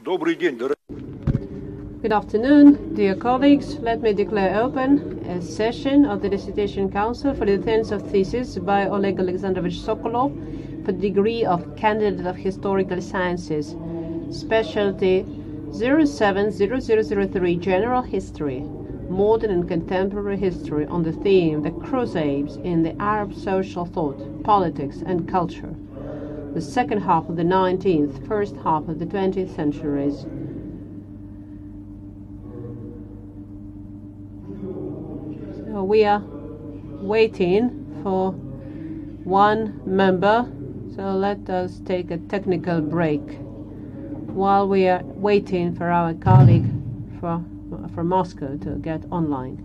Добрый день, дорогие. Good afternoon, dear colleagues. Let me declare open a session of the Dissertation Council for the defense of thesis by Oleg Alexandrovich Sokolov for the degree of Candidate of Historical Sciences, Specialty 070003 General History, Modern and Contemporary History, on the theme The Crusades in the Arab Social Thought, Politics and Culture, the second half of the 19th, first half of the 20th centuries. So we are waiting for one member, so let us take a technical break while we are waiting for our colleague from Moscow to get online.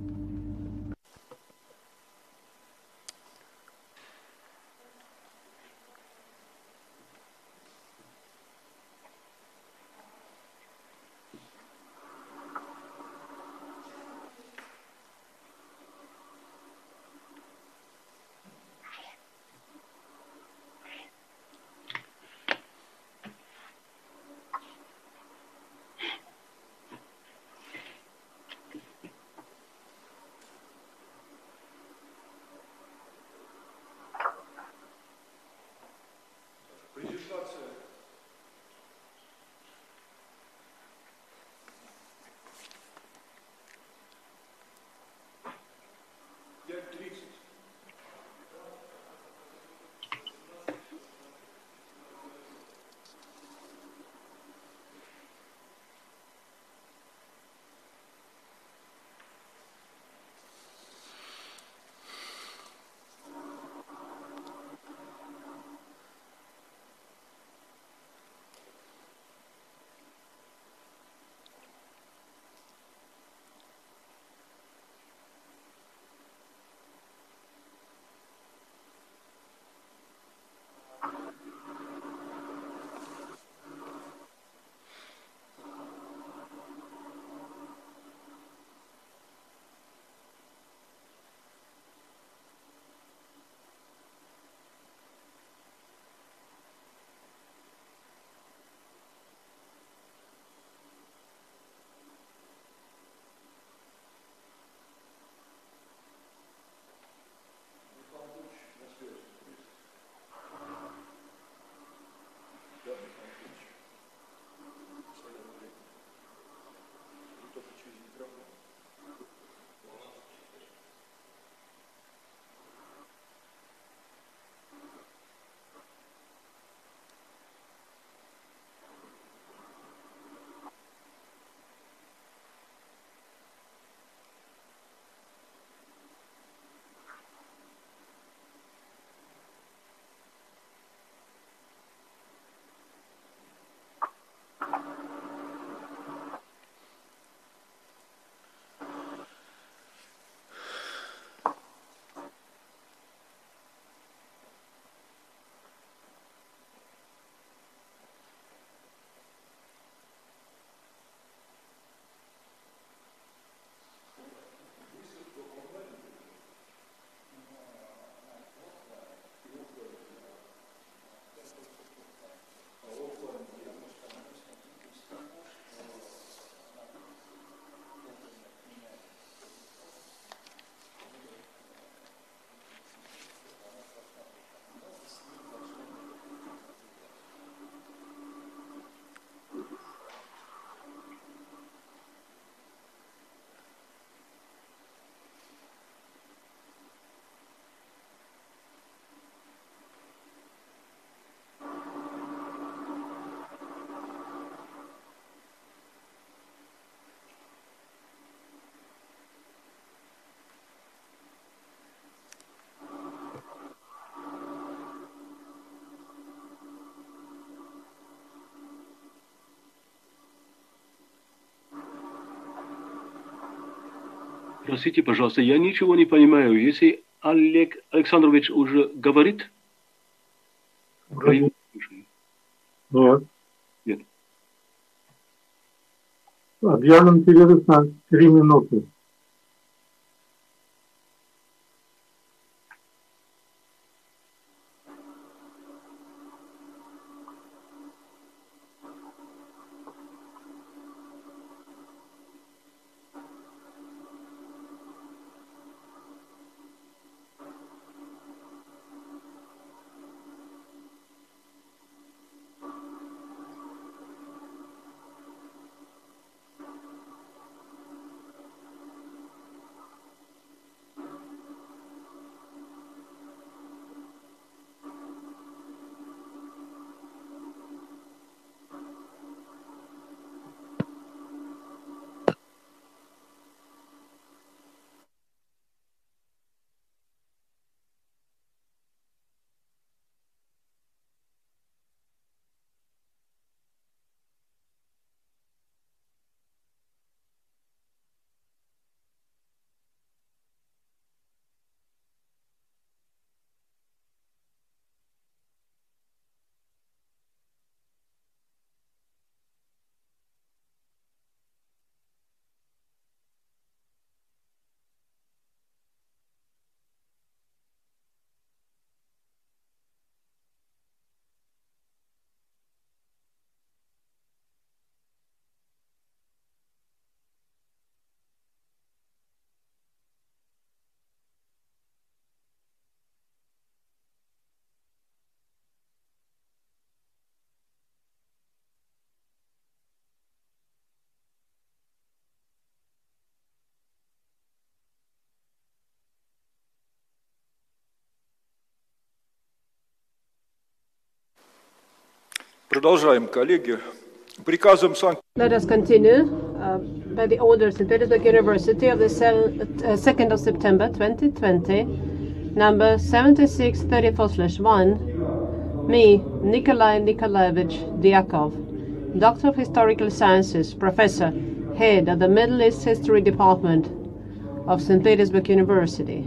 Простите, пожалуйста, я ничего не понимаю. Если Олег Александрович уже говорит? Вроде... Нет. Нет. Объявлен перерыв на 3 минуты. Продолжаем, коллеги. Приказом Let us continue by the order of St. Petersburg University of the 2nd of September 2020, number 7634/1, me, Nikolai Nikolaevich Dyakov, Doctor of Historical Sciences, Professor, Head of the Middle East History Department of St. Petersburg University,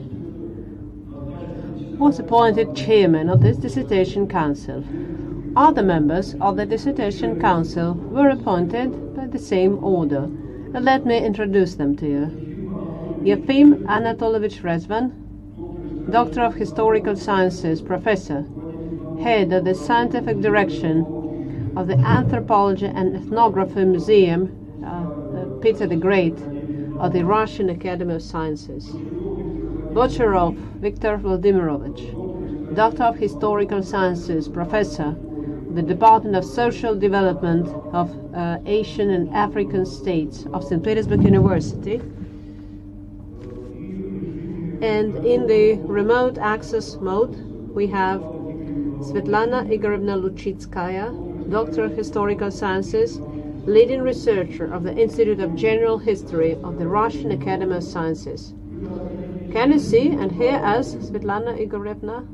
was appointed Chairman of this Dissertation Council. Other members of the Dissertation Council were appointed by the same order. Let me introduce them to you. Yefim Anatolovich Rezvan, Doctor of Historical Sciences, Professor, Head of the Scientific Direction of the Anthropology and Ethnography Museum, Peter the Great, of the Russian Academy of Sciences. Bocharov Viktor Vladimirovich, Doctor of Historical Sciences, Professor, the Department of Social Development of Asian and African States of St. Petersburg University. And in the remote access mode, we have Svetlana Igorevna Lucitskaya, Doctor of Historical Sciences, leading researcher of the Institute of General History of the Russian Academy of Sciences. Can you see and hear us, Svetlana Igorevna?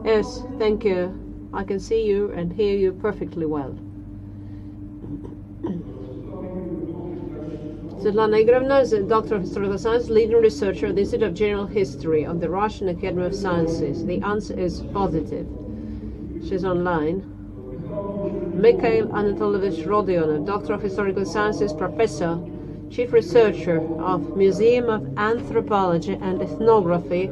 Yes, thank you. I can see you and hear you perfectly well. Svetlana Igorevna is a Doctor of Historical Science, leading researcher at the Institute of General History of the Russian Academy of Sciences. The answer is positive. She's online. Mikhail Anatolovich Rodionov, Doctor of Historical Sciences, Professor, Chief Researcher of Museum of Anthropology and Ethnography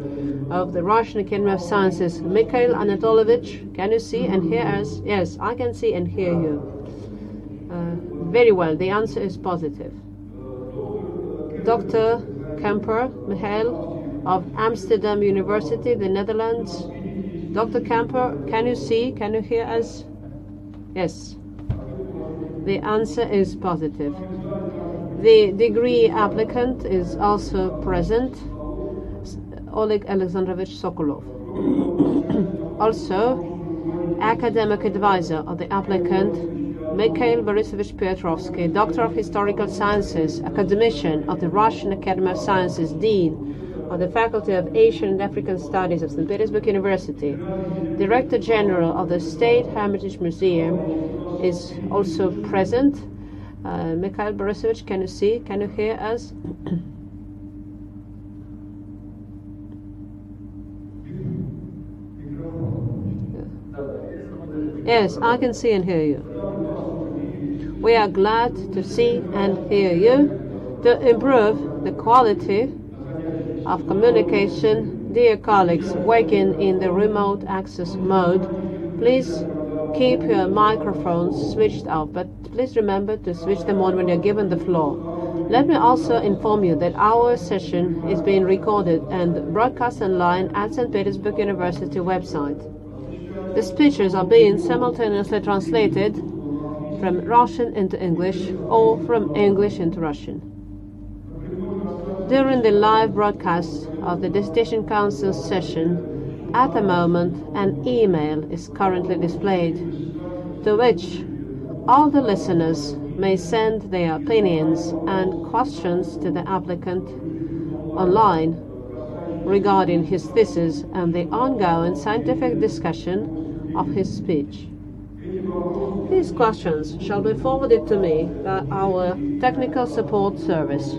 of the Russian Academy of Sciences. Mikhail Anatolovich, can you see and hear us? Yes, I can see and hear you. Very well, the answer is positive. Dr. Kemper Michael of Amsterdam University, the Netherlands. Dr. Kemper, can you see, can you hear us? Yes. The answer is positive. The degree applicant is also present, Oleg Alexandrovich Sokolov. Also, academic advisor of the applicant, Mikhail Borisovich Petrovsky, Doctor of Historical Sciences, academician of the Russian Academy of Sciences, Dean of the Faculty of Asian and African Studies of St. Petersburg University, Director General of the State Hermitage Museum, is also present. Mikhail Borisovich, can you see? Can you hear us? Yes, I can see and hear you. We are glad to see and hear you. To improve the quality of communication, dear colleagues working in the remote access mode, please keep your microphones switched off, but please remember to switch them on when you're given the floor. Let me also inform you that our session is being recorded and broadcast online at St. Petersburg University website. The speeches are being simultaneously translated from Russian into English or from English into Russian. During the live broadcast of the Dissertation Council session, at the moment, an email is currently displayed, to which all the listeners may send their opinions and questions to the applicant online regarding his thesis and the ongoing scientific discussion of his speech. These questions shall be forwarded to me by our technical support service,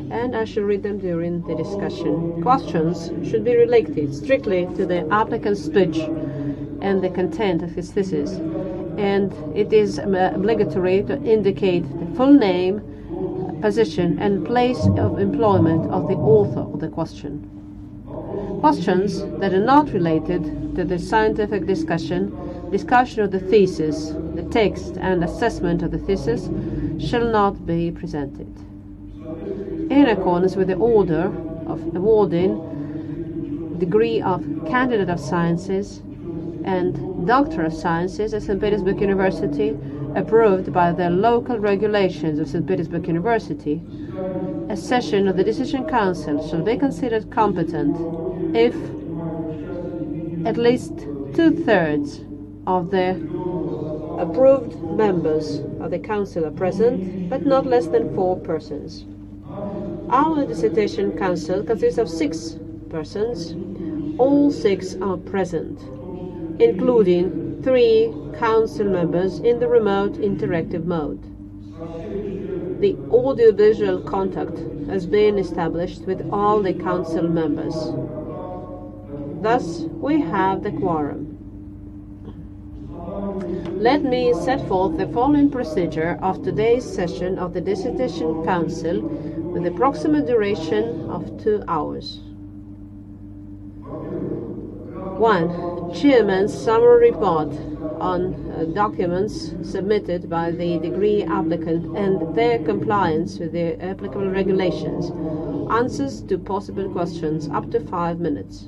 and I shall read them during the discussion. Questions should be related strictly to the applicant's speech and the content of his thesis, and it is obligatory to indicate the full name, position, and place of employment of the author of the question. Questions that are not related to the scientific discussion of the thesis, the text, and assessment of the thesis shall not be presented. In accordance with the order of awarding degree of Candidate of Sciences and Doctor of Sciences at St. Petersburg University, approved by the local regulations of St. Petersburg University, a session of the Dissertation Council shall be considered competent if at least 2/3 of the approved members of the council are present, but not less than 4 persons. Our dissertation council consists of 6 persons. All 6 are present, including 3 council members in the remote interactive mode. The audiovisual contact has been established with all the council members. Thus, we have the quorum. Let me set forth the following procedure of today's session of the Dissertation Council with approximate duration of 2 hours. 1. Chairman's summary report on documents submitted by the degree applicant and their compliance with the applicable regulations. Answers to possible questions up to 5 minutes.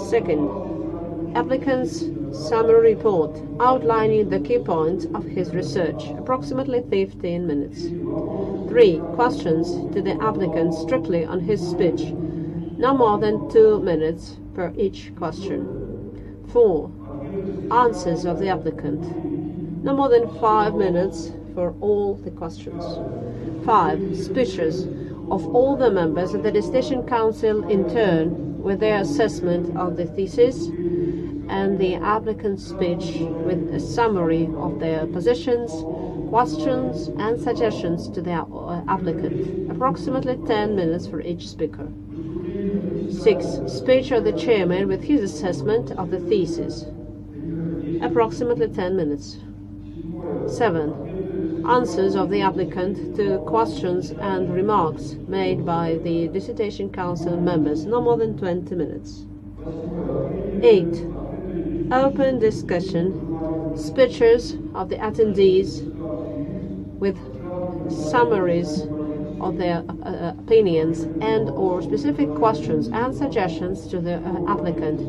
2. Applicant's summary report outlining the key points of his research, approximately 15 minutes. 3. Questions to the applicant strictly on his speech, no more than 2 minutes per each question. 4. Answers of the applicant, no more than 5 minutes for all the questions. 5. Speeches of all the members of the Dissertation Council in turn, with their assessment of the thesis and the applicant's speech with a summary of their positions, questions and suggestions to the applicant, approximately 10 minutes for each speaker. 6. Speech of the chairman with his assessment of the thesis, approximately 10 minutes. 7. Answers of the applicant to questions and remarks made by the Dissertation Council members, no more than 20 minutes. 8. Open discussion, speeches of the attendees with summaries of their opinions and or specific questions and suggestions to the applicant,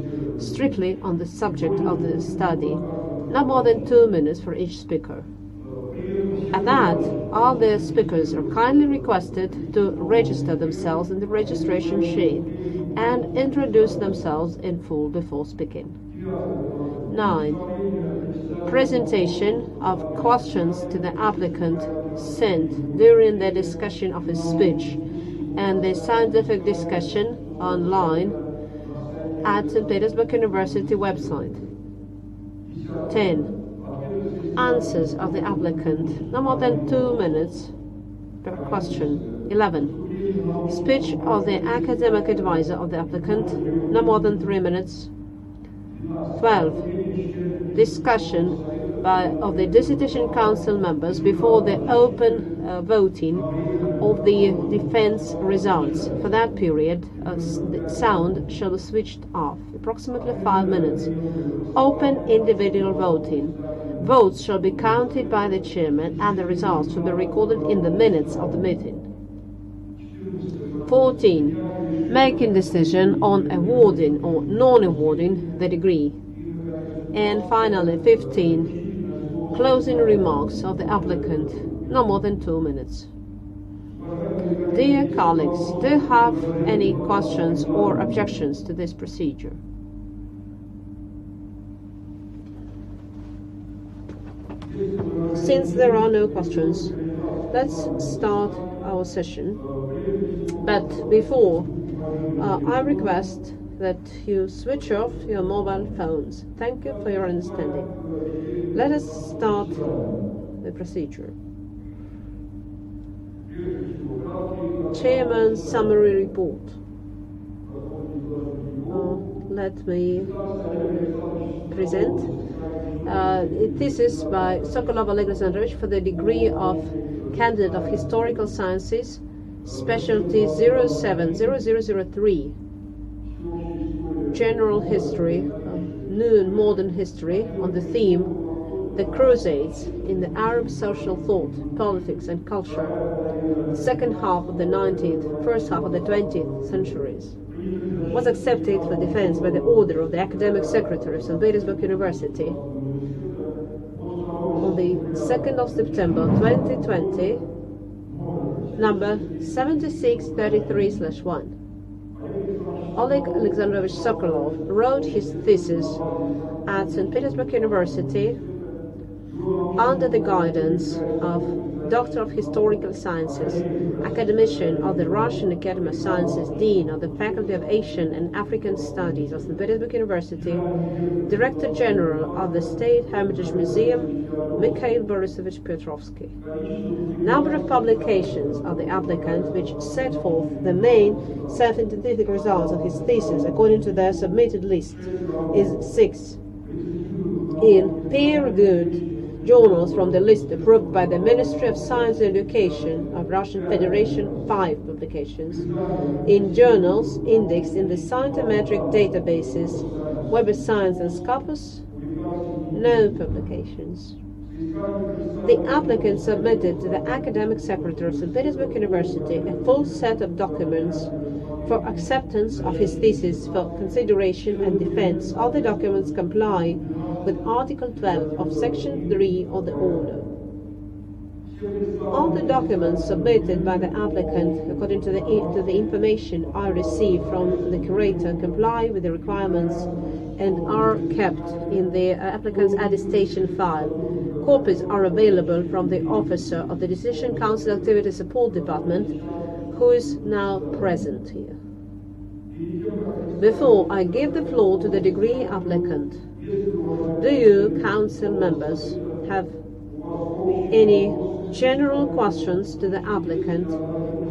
strictly on the subject of the study, no more than 2 minutes for each speaker. At that, all the speakers are kindly requested to register themselves in the registration sheet and introduce themselves in full before speaking. 9. Presentation of questions to the applicant sent during the discussion of his speech and the scientific discussion online at St. Petersburg University website. 10. Answers of the applicant, no more than 2 minutes per question. 11. Speech of the academic advisor of the applicant, no more than 3 minutes. 12. Discussion of the Dissertation Council members before the open voting of the defense results. For that period, the sound shall be switched off, approximately 5 minutes. Open individual voting. Votes shall be counted by the chairman and the results shall be recorded in the minutes of the meeting. 14. Making decision on awarding or non-awarding the degree. And finally, 15. Closing remarks of the applicant, no more than 2 minutes. Dear colleagues, do you have any questions or objections to this procedure? Since there are no questions, let's start our session. But before, I request that you switch off your mobile phones. Thank you for your understanding. Let us start the procedure. Chairman's summary report. Let me present. This is by Sokolov Alexandrovich for the degree of Candidate of Historical Sciences, Specialty 070003, General History, New and Modern History, on the theme The Crusades in the Arab Social Thought, Politics and Culture, second half of the 19th, first half of the 20th centuries. Was accepted for defense by the order of the Academic Secretary of St. Petersburg University on the 2nd of September 2020, number 7633/1. Oleg Alexandrovich Sokolov wrote his thesis at St. Petersburg University under the guidance of Doctor of Historical Sciences, Academician of the Russian Academy of Sciences, Dean of the Faculty of Asian and African Studies of St. Petersburg University, Director General of the State Hermitage Museum, Mikhail Borisovich Petrovsky. Number of publications of the applicant which set forth the main scientific results of his thesis according to their submitted list is 6. In peer-reviewed journals from the list approved by the Ministry of Science and Education of Russian Federation, 5 publications. In journals indexed in the scientific databases, Web of Science and Scopus, no publications. The applicant submitted to the Academic Secretary of St. Petersburg University a full set of documents for acceptance of his thesis for consideration and defense. All the documents comply with Article 12 of Section 3 of the Order. All the documents submitted by the applicant, according to the information I received from the curator, comply with the requirements and are kept in the applicant's attestation file. Copies are available from the officer of the Decision Council Activity Support Department, who is now present here. Before I give the floor to the degree applicant, do you, council members, have any general questions to the applicant,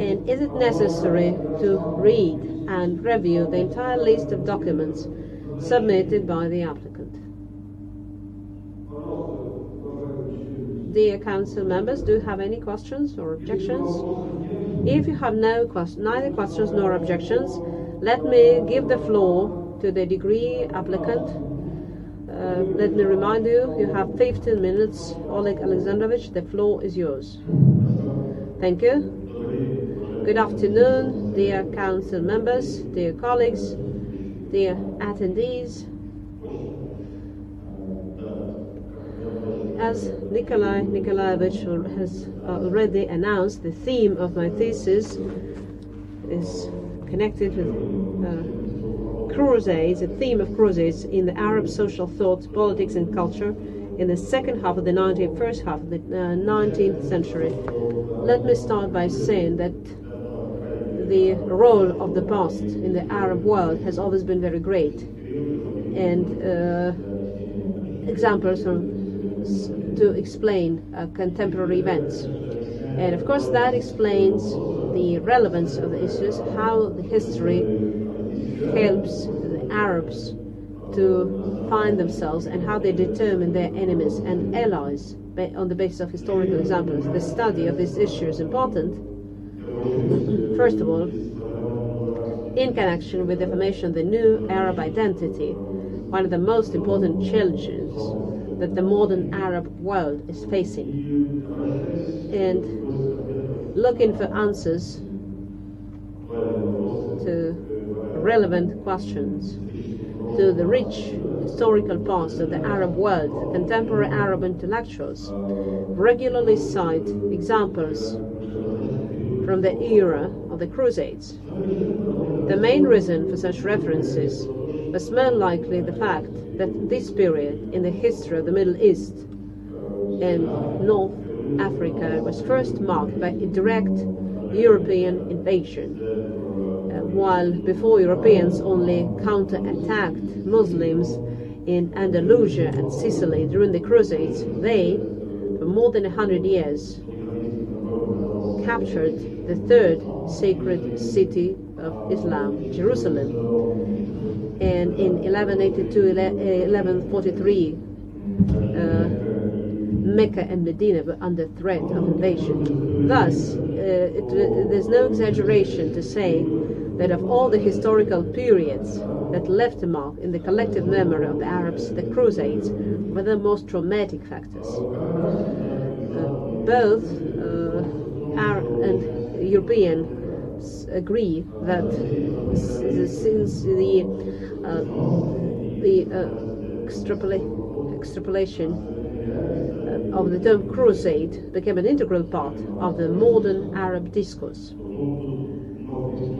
and is it necessary to read and review the entire list of documents submitted by the applicant? Dear council members, do you have any questions or objections? If you have neither questions nor objections, let me give the floor to the degree applicant. Let me remind you, you have 15 minutes. Oleg Alexandrovich, the floor is yours. Thank you. Good afternoon, dear council members, dear colleagues, dear attendees. As Nikolai Nikolaevich has already announced, the theme of my thesis is connected with Crusades, a theme of Crusades in the Arab social thought, politics and culture in the second half of the 19th, first half of the 19th century. Let me start by saying that the role of the past in the Arab world has always been very great, and examples to explain contemporary events. And of course that explains the relevance of the issues, how the history helps the Arabs to find themselves and how they determine their enemies and allies on the basis of historical examples. The study of this issue is important, first of all, in connection with the formation of the new Arab identity, one of the most important challenges that the modern Arab world is facing, and looking for answers to relevant questions, to the rich historical past of the Arab world. Contemporary Arab intellectuals regularly cite examples from the era of the Crusades. The main reason for such references was more likely the fact that this period in the history of the Middle East and North Africa was first marked by a direct European invasion. While before Europeans only counter-attacked Muslims in Andalusia and Sicily during the Crusades, they, for more than 100 years, captured the third sacred city of Islam, Jerusalem. And in 1143, Mecca and Medina were under threat of invasion. Thus, there's no exaggeration to say that of all the historical periods that left a mark in the collective memory of the Arabs, the Crusades were the most traumatic factors. Both Arab and Europeans agree that since the extrapolation of the term crusade became an integral part of the modern Arab discourse.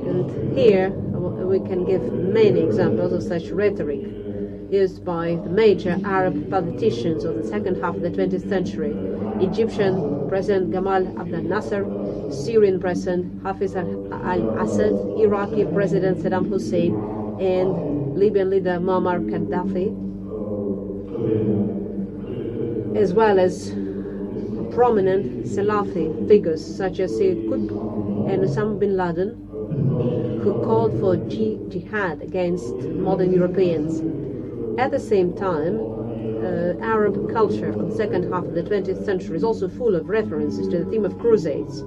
And here we can give many examples of such rhetoric used by the major Arab politicians of the second half of the 20th century. Egyptian President Gamal Abdel Nasser, Syrian President Hafiz al-Assad, Iraqi President Saddam Hussein, and Libyan leader Muammar Gaddafi, as well as prominent Salafi figures such as Sayyid Qutb and Osama bin Laden, who called for jihad against modern Europeans. At the same time, Arab culture of the second half of the 20th century is also full of references to the theme of Crusades.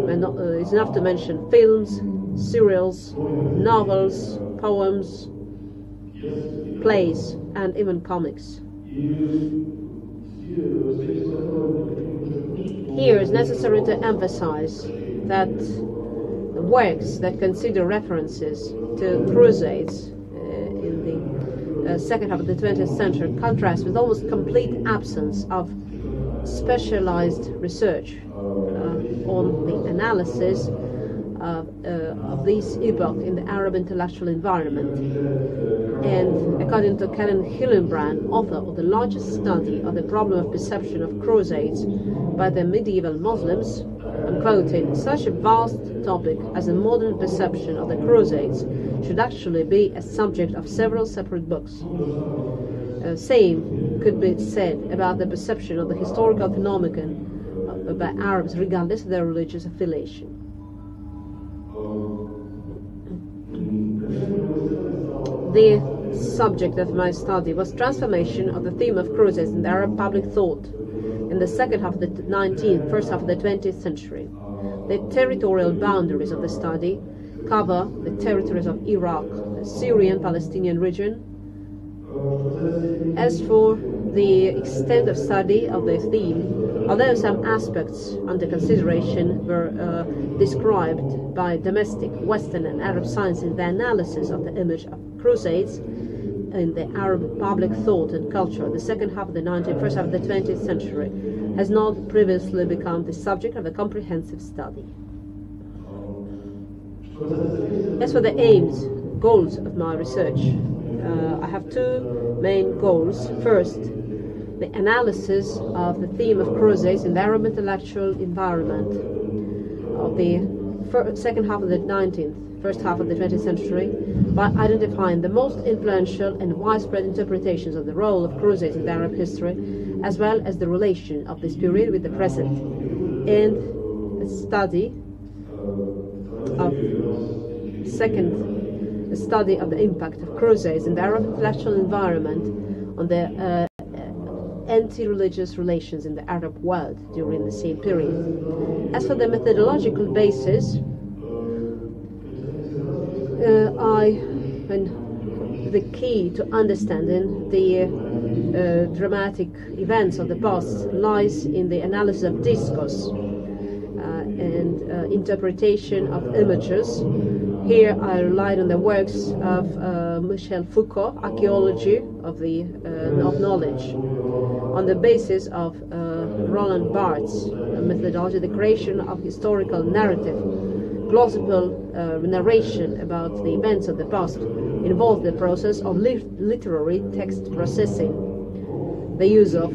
And it's enough to mention films, serials, novels, poems, plays, and even comics. Here it's necessary to emphasize that the works that consider references to Crusades in the second half of the 20th century contrast with almost complete absence of specialized research on the analysis of this epoch in the Arab intellectual environment. And according to Karen Hillenbrand, author of the largest study of the problem of perception of Crusades by the medieval Muslims, I'm quoting, such a vast topic as the modern perception of the Crusades should actually be a subject of several separate books. Same could be said about the perception of the historical phenomenon by Arabs regardless of their religious affiliation. The subject of my study was transformation of the theme of Crusades in the Arab public thought in the second half of the 19th, first half of the 20th century. The territorial boundaries of the study cover the territories of Iraq, the Syrian-Palestinian region. As for the extent of study of the theme, although some aspects under consideration were described by domestic Western and Arab science in the analysis of the image of Crusades in the Arab public thought and culture, the second half of the 19th, first half of the 20th century, has not previously become the subject of a comprehensive study. As for the aims, goals of my research, I have two main goals. First, the analysis of the theme of Crusades in the Arab intellectual environment of the second half of the 19th, first half of the 20th century, by identifying the most influential and widespread interpretations of the role of Crusades in the Arab history, as well as the relation of this period with the present, and a study of the impact of Crusades in the Arab intellectual environment on the anti-religious relations in the Arab world during the same period. As for the methodological basis, the key to understanding the dramatic events of the past lies in the analysis of discourse and interpretation of images. Here I relied on the works of Michel Foucault, Archaeology of Knowledge, on the basis of Roland Barthes' methodology, the creation of historical narrative. Plausible narration about the events of the past involved the process of literary text processing, the use of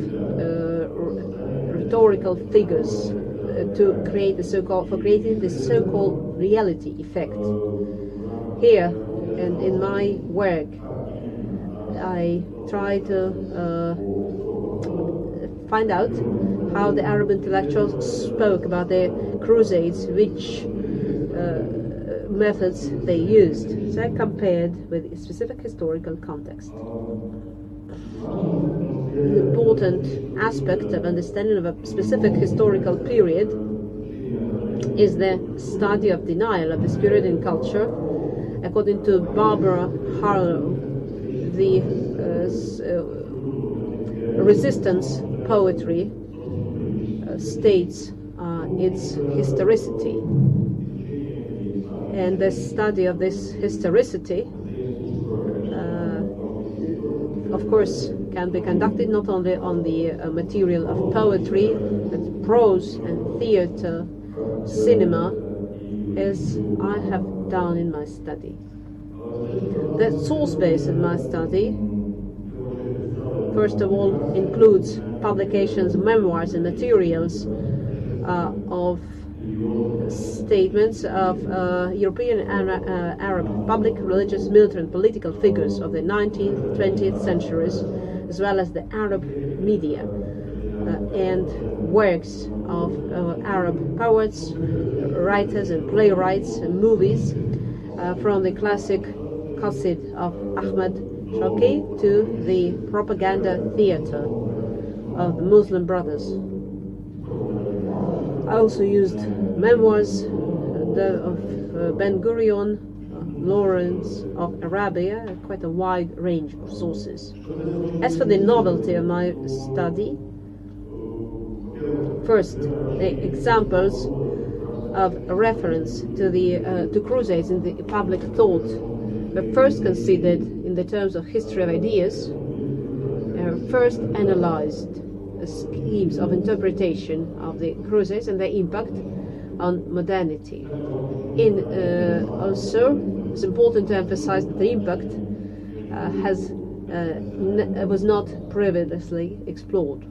rhetorical figures to create creating the so-called reality effect. Here and in my work, I try to find out how the Arab intellectuals spoke about the Crusades, which methods they used. So I compared with a specific historical context. An important aspect of understanding of a specific historical period is the study of denial of this period in culture. According to Barbara Harlow, the resistance poetry states its historicity. And the study of this historicity, of course, can be conducted not only on the material of poetry, but prose and theater, cinema, as I have down in my study. The source base of my study, first of all, includes publications, memoirs, and materials of statements of European and Arab public, religious, military, and political figures of the 19th, 20th centuries, as well as the Arab media, and works of Arab poets, writers, and playwrights, and movies, from the classic Qasid of Ahmad Shawki to the propaganda theater of the Muslim Brothers. I also used memoirs of Ben Gurion, Lawrence of Arabia, quite a wide range of sources. As for the novelty of my study, first, the examples of reference to the Crusades in the public thought were first considered in the terms of history of ideas, first analyzed schemes of interpretation of the Crusades and their impact on modernity. Also, it's important to emphasize that the impact was not previously explored.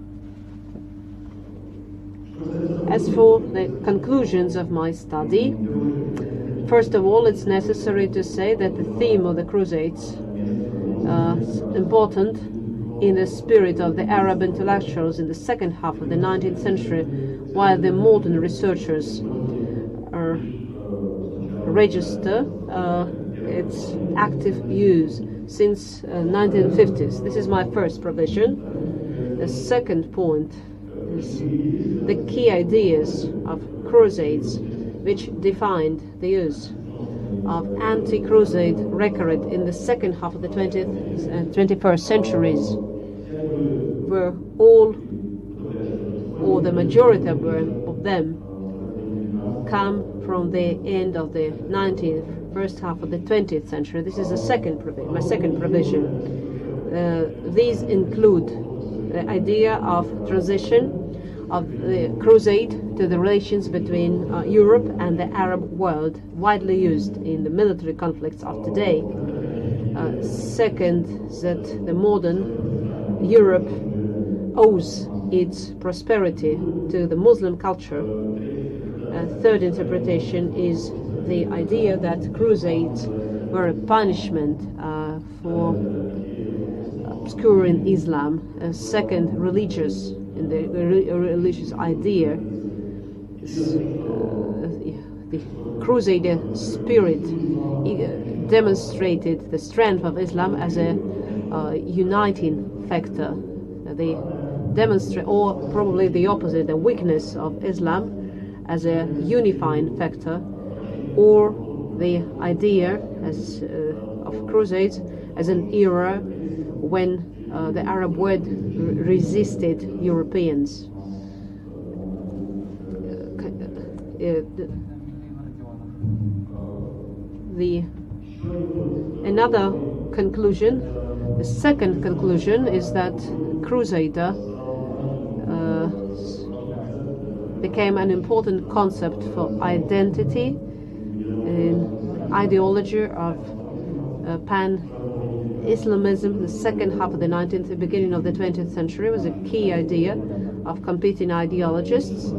As for the conclusions of my study, first of all, it's necessary to say that the theme of the Crusades is important in the spirit of the Arab intellectuals in the second half of the 19th century, while the modern researchers register its active use since 1950s. This is my first provision. The second point is the key ideas of Crusades, which defined the use of anti-Crusade rhetoric in the second half of the 20th and 21st centuries, were all, or the majority of them, come from the end of the 19th, first half of the 20th century. This is my second provision. These include the idea of transition of the Crusade to the relations between Europe and the Arab world, widely used in the military conflicts of today. Second, that the modern Europe owes its prosperity to the Muslim culture. Third interpretation is the idea that Crusades were a punishment for obscuring Islam. Second, religious idea. The Crusader spirit demonstrated the strength of Islam as a uniting factor. They demonstrate, or probably the opposite, the weakness of Islam as a unifying factor, or the idea of Crusades as an era when the Arab world resisted Europeans. Another conclusion, the second conclusion, is that Crusader became an important concept for identity and ideology of pan-Islamism. The second half of the 19th, the beginning of the 20th century was a key idea of competing ideologists,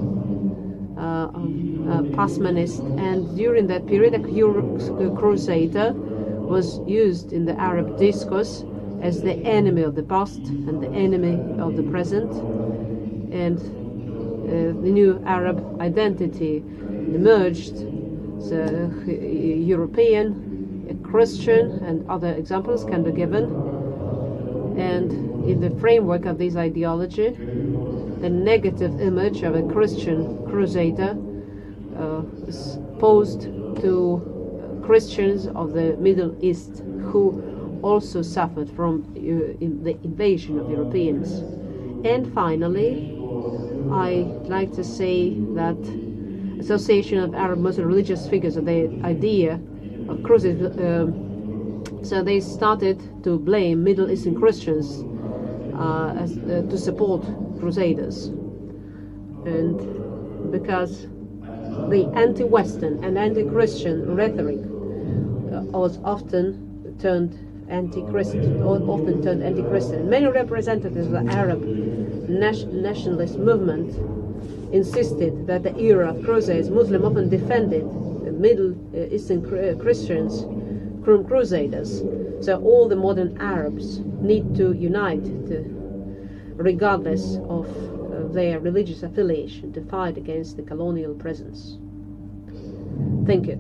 Pasmanist, and during that period, a Crusader was used in the Arab discourse as the enemy of the past and the enemy of the present, and the new Arab identity emerged. The European, Christian, and other examples can be given. And in the framework of this ideology, the negative image of a Christian Crusader is posed to Christians of the Middle East, who also suffered from the invasion of Europeans. And finally, I'd like to say that association of Arab Muslim religious figures of the idea of Crusades, so they started to blame Middle Eastern Christians to support Crusaders, and because the anti-Western and anti-Christian rhetoric was often turned anti-Christian, Many representatives of the Arab nationalist movement insisted that the era of Crusades, Muslims often defended the Middle Eastern Christians, Crusaders. So all the modern Arabs need to unite, regardless of their religious affiliation, to fight against the colonial presence. Thank you.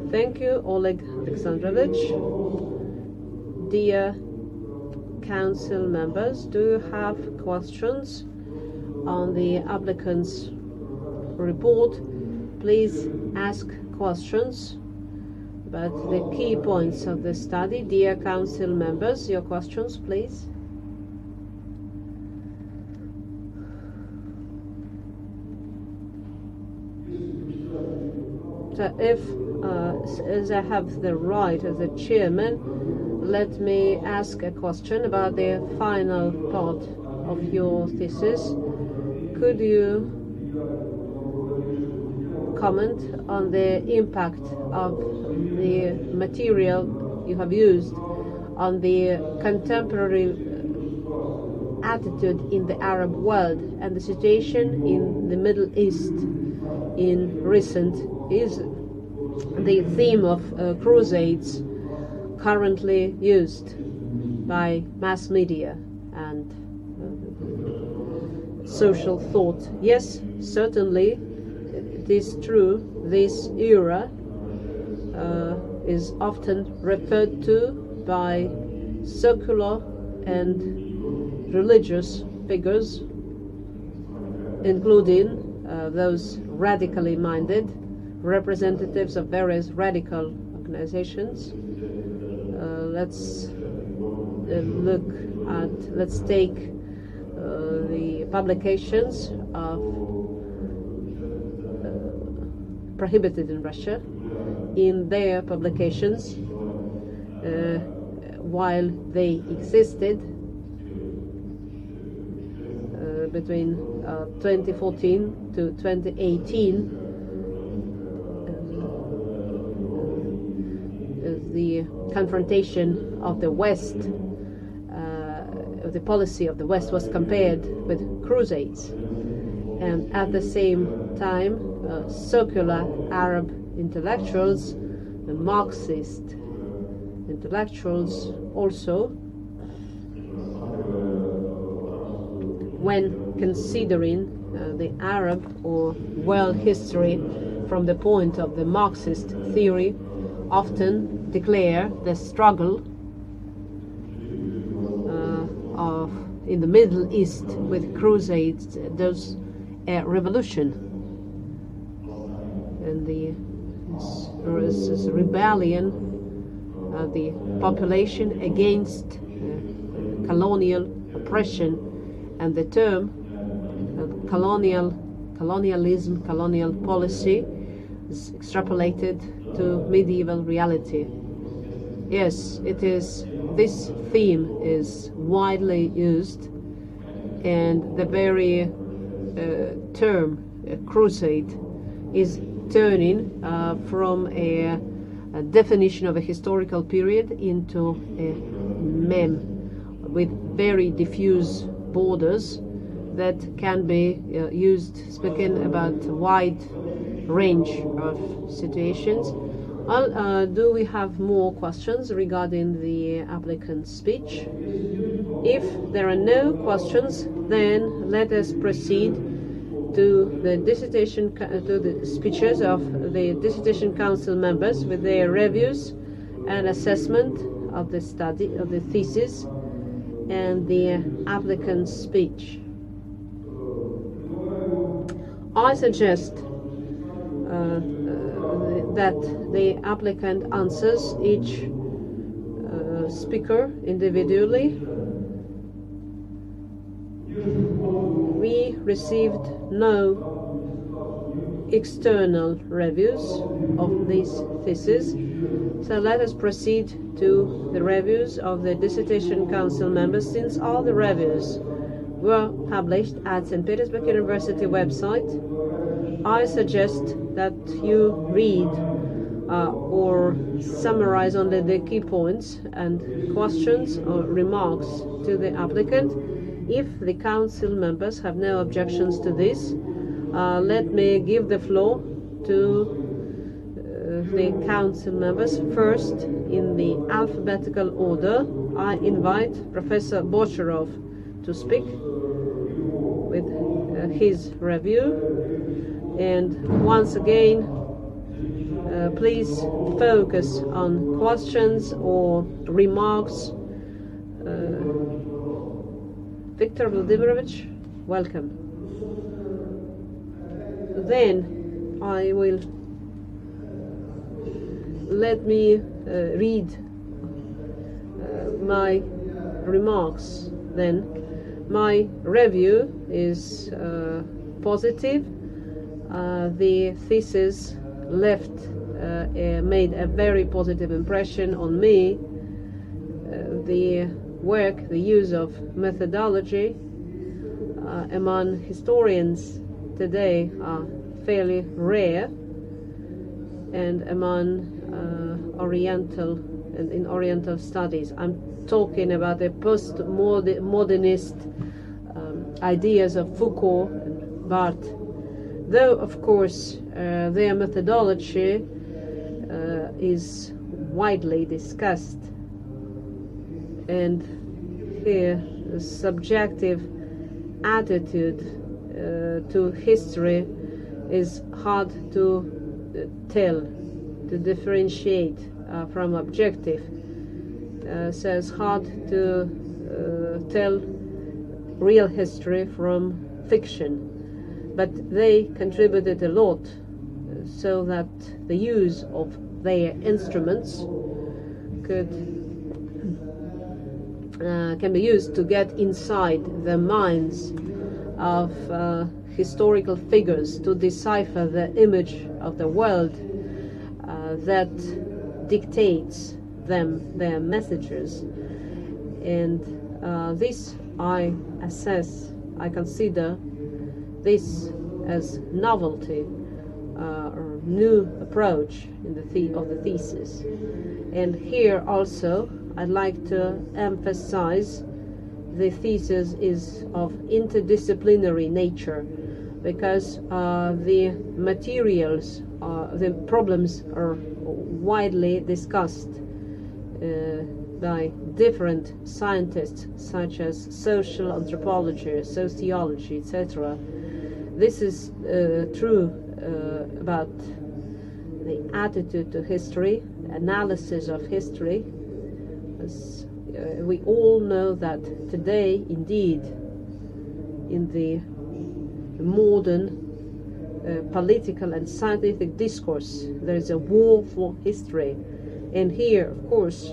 Thank you, Oleg Alexandrovich. Dear Council members, do you have questions on the applicant's report? Please ask questions about the key points of the study. Dear Council members, your questions, please. So if, as I have the right as the chairman, let me ask a question about the final part of your thesis. Could you comment on the impact of the material you have used on the contemporary attitude in the Arab world and the situation in the Middle East in recent years? The theme of Crusades currently used by mass media and social thought. Yes, certainly it is true. This era is often referred to by secular and religious figures, including those radically minded representatives of various radical organizations. Let's take the publications of prohibited in Russia. In their publications, while they existed between 2014 to 2018, the confrontation of the West, the policy of the West was compared with Crusades, and at the same time secular Arab intellectuals, the Marxist intellectuals also, when considering the Arab or world history from the point of the Marxist theory, often declare the struggle in the Middle East with Crusades, those a revolution, and this rebellion of the population against colonial oppression, and the term colonialism, colonial policy is extrapolated to medieval reality. Yes, it is. This theme is widely used, and the very term crusade is turning from a definition of a historical period into a meme with very diffuse borders that can be used speaking about a wide range of situations. Well, do we have more questions regarding the applicant's speech? If there are no questions, then let us proceed to the dissertation, to the speeches of the Dissertation Council members with their reviews and assessment of the study, of the thesis, and the applicant's speech. I suggest that the applicant answers each speaker individually. We received no external reviews of this thesis, so let us proceed to the reviews of the Dissertation Council members, since all the reviews were published at St. Petersburg University website I suggest that you read or summarize only the key points and questions or remarks to the applicant. If the council members have no objections to this, let me give the floor to the council members. First, in the alphabetical order, I invite Professor Bocharov to speak with his review. And once again, please focus on questions or remarks. Viktor Vladimirovich, welcome. Then I will let me read my remarks. Then my review is positive. The thesis made a very positive impression on me. The work, the use of methodology among historians today are fairly rare, and among in Oriental studies. I'm talking about the post-modernist ideas of Foucault and Barthes. Though, of course, their methodology is widely discussed, and here the subjective attitude to history is hard to tell, to differentiate from objective. So it's hard to tell real history from fiction. But they contributed a lot so that the use of their instruments can be used to get inside the minds of historical figures, to decipher the image of the world that dictates them their messages. And this I consider this as novelty or new approach in the of the thesis. And here also I'd like to emphasize the thesis is of interdisciplinary nature, because the materials, the problems are widely discussed by different scientists such as social anthropology, sociology, etc. This is true about the attitude to history, analysis of history. As, we all know that today, indeed, in the modern political and scientific discourse, there is a war for history. And here, of course,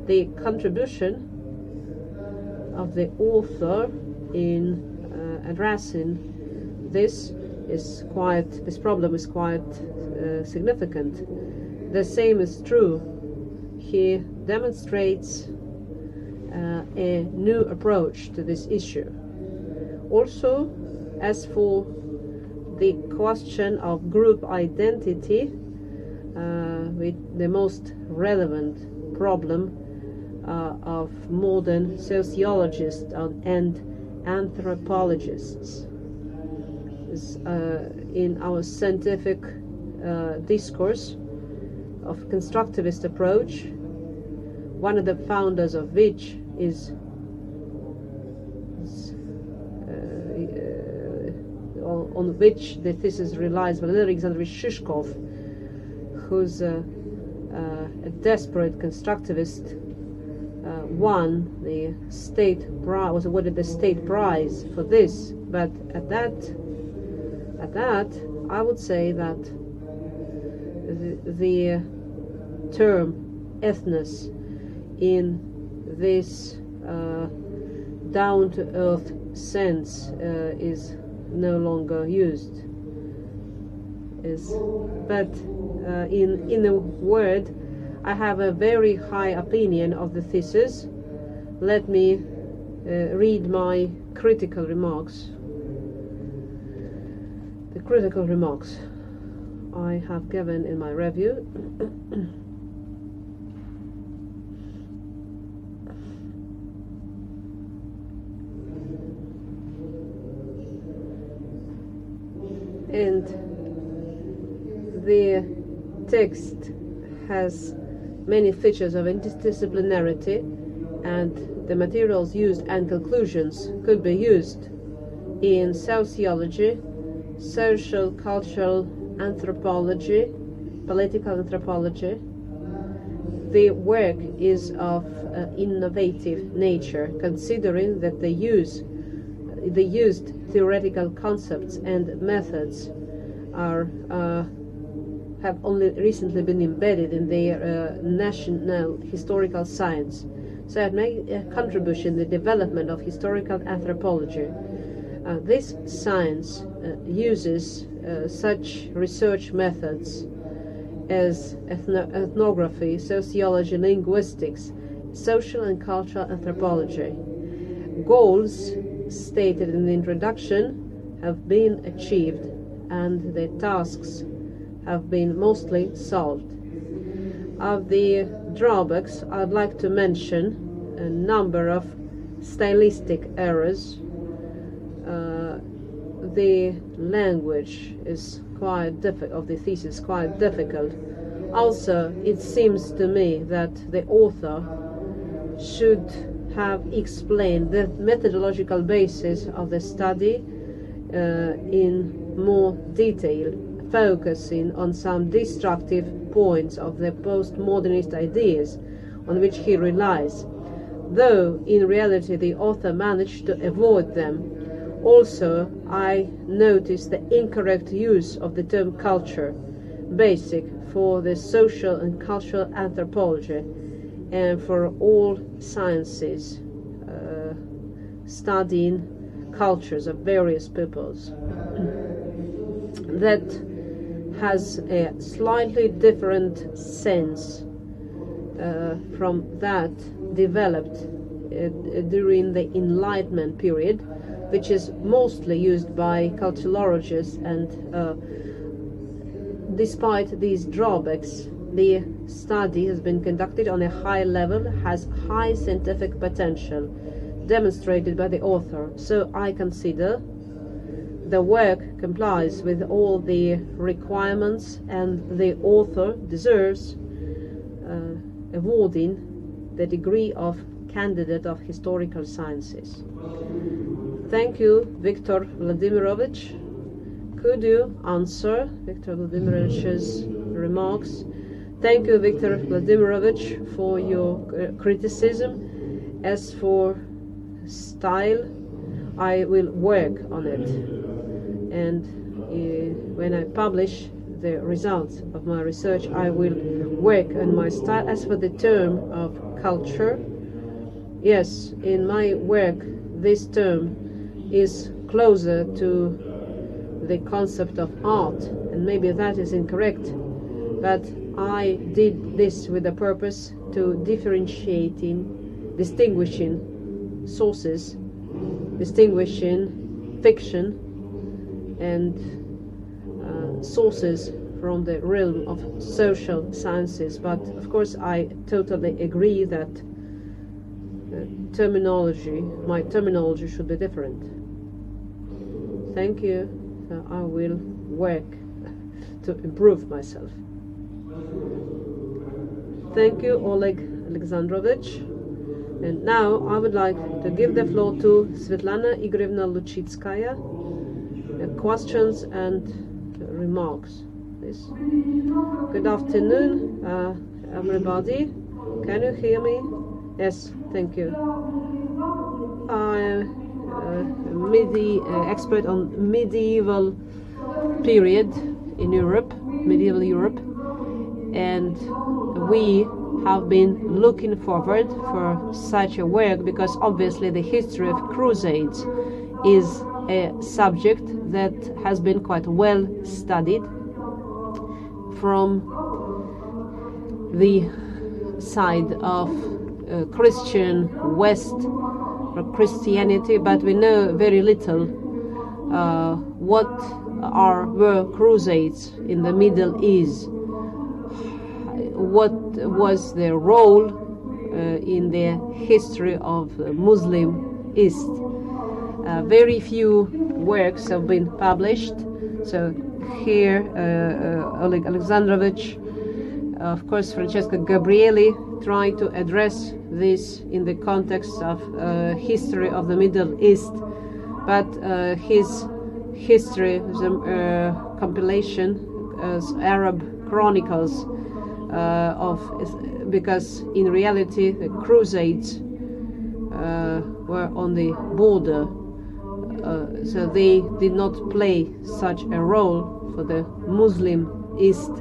the contribution of the author in addressing this problem is quite significant. The same is true. He demonstrates a new approach to this issue. Also, as for the question of group identity, with the most relevant problem of modern sociologists and anthropologists. In our scientific discourse of constructivist approach, one of the founders of which is on which the thesis relies, Valery Alexandrovich Shishkov, who's a desperate constructivist, won the state prize, was awarded the state prize for this. But at that, I would say that the term ethnos in this down-to-earth sense is no longer used. But in a word, I have a very high opinion of the thesis. Let me read my critical remarks. The critical remarks I have given in my review. And the text has many features of interdisciplinarity, and the materials used and conclusions could be used in sociology, social, cultural anthropology, political anthropology. The work is of innovative nature, considering that they used theoretical concepts and methods have only recently been embedded in their national historical science. So it made a contribution in the development of historical anthropology. This science uses such research methods as ethnography, sociology, linguistics, social and cultural anthropology. Goals stated in the introduction have been achieved, and the tasks have been mostly solved. Of the drawbacks, I'd like to mention a number of stylistic errors. The language is quite difficult, of the thesis quite difficult. Also, it seems to me that the author should have explained the methodological basis of the study in more detail, focusing on some destructive points of the postmodernist ideas on which he relies, though in reality the author managed to avoid them. Also, I noticed the incorrect use of the term culture, basic for the social and cultural anthropology and for all sciences studying cultures of various peoples. That has a slightly different sense from that developed during the Enlightenment period, which is mostly used by culturologists, and despite these drawbacks, the study has been conducted on a high level, has high scientific potential, demonstrated by the author. So I consider the work complies with all the requirements, and the author deserves awarding the degree of candidate of historical sciences. Thank you, Viktor Vladimirovich. Could you answer Viktor Vladimirovich's remarks? Thank you, Viktor Vladimirovich, for your criticism. As for style, I will work on it. And when I publish the results of my research, I will work on my style. As for the term of culture, yes, in my work, this term is closer to the concept of art, and maybe that is incorrect, but I did this with the purpose to distinguishing sources, distinguishing fiction and sources from the realm of social sciences. But of course I totally agree that my terminology should be different. Thank you. I will work to improve myself. Thank you, Oleg Alexandrovich. And now I would like to give the floor to Svetlana Igorevna Luchitskaya. Questions and remarks, please. Good afternoon, everybody. Can you hear me? Yes, thank you. I'm expert on medieval period in Europe, medieval Europe, and we have been looking forward for such a work because obviously the history of Crusades is a subject that has been quite well studied from the side of Christian West or Christianity, but we know very little what were Crusades in the Middle East? What was their role in the history of the Muslim East? Very few works have been published. So here, Oleg Alexandrovich, of course, Francesca Gabrieli tried to address this in the context of history of the Middle East, but his history is a compilation as Arab chronicles because in reality the Crusades were on the border, so they did not play such a role for the Muslim East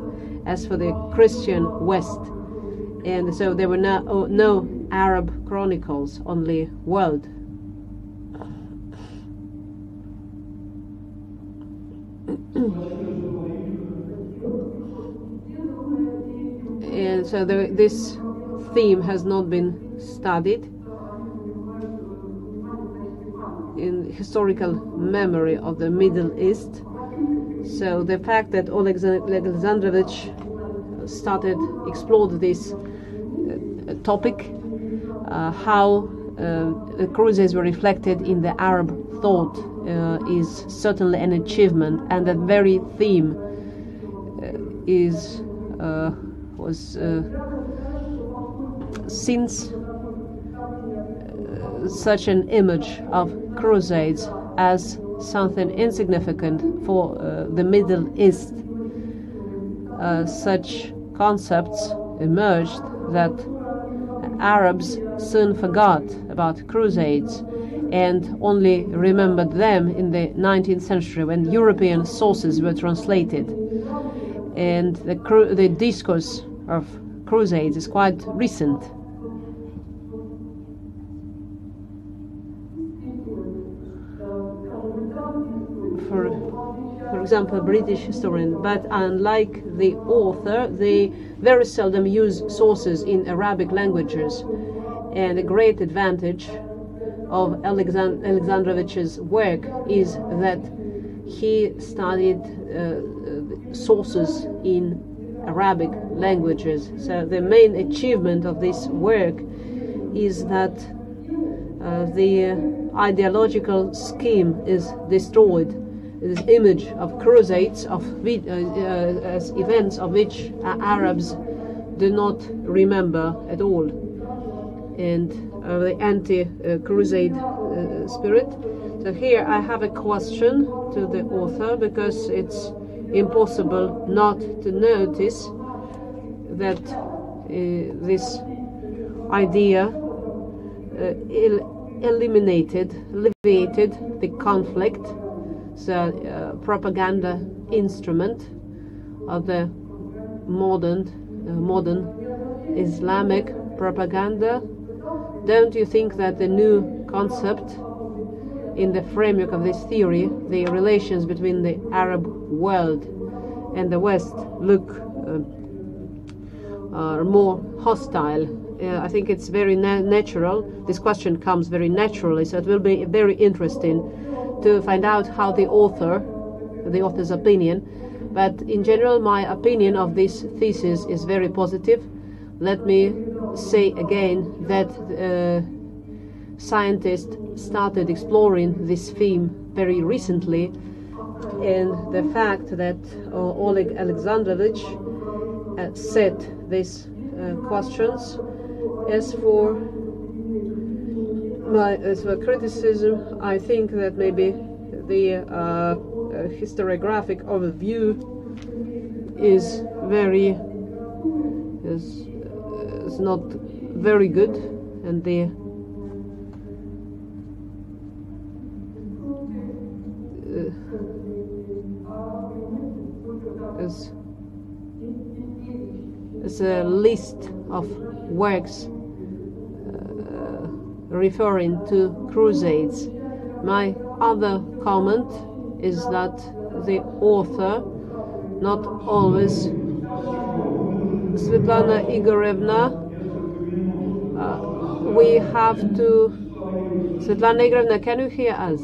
as for the Christian West, and so there were no Arab chronicles, only world. And so this theme has not been studied in historical memory of the Middle East. So the fact that Oleg Alexandrovich explored this topic, how the Crusades were reflected in the Arab thought, is certainly an achievement, and that very theme was since such an image of Crusades as something insignificant for the Middle East, such concepts emerged that Arabs soon forgot about Crusades and only remembered them in the 19th century when European sources were translated. And the discourse of Crusades is quite recent. For example, British historian, but unlike the author, they very seldom use sources in Arabic languages. And a great advantage of Alexandrovich's work is that he studied sources in Arabic languages. So the main achievement of this work is that the ideological scheme is destroyed. This image of Crusades as events of which Arabs do not remember at all, and the anti-Crusade spirit. So here I have a question to the author, because it's impossible not to notice that this idea alleviated the conflict. So propaganda instrument of the modern Islamic propaganda. Don't you think that the new concept in the framework of this theory, the relations between the Arab world and the West, look more hostile? I think it's very natural. This question comes very naturally, so it will be very interesting to find out how the author's opinion. But in general, my opinion of this thesis is very positive. Let me say again that scientists started exploring this theme very recently, and the fact that Oleg Alexandrovich set these questions. As for criticism, I think that maybe the historiographic overview is not very good, and the as a list of works referring to Crusades. My other comment is that the author, not always, Svetlana Igorevna, Svetlana Igorevna, can you hear us?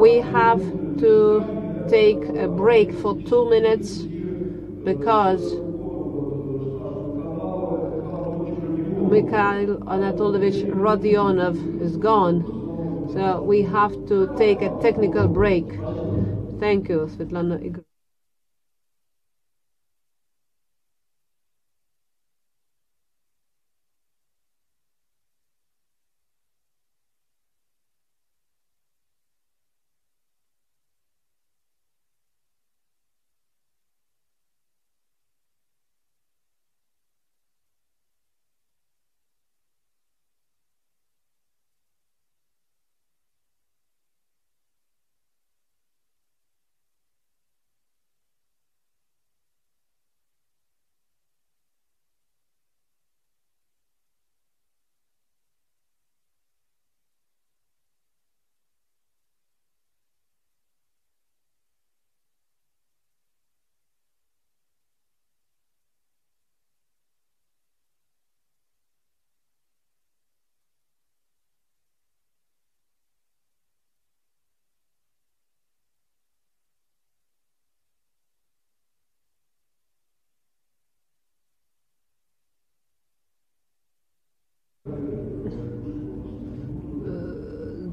We have to take a break for 2 minutes because Mikhail Anatolovich Rodionov is gone. So we have to take a technical break. Thank you, Svetlana Igor.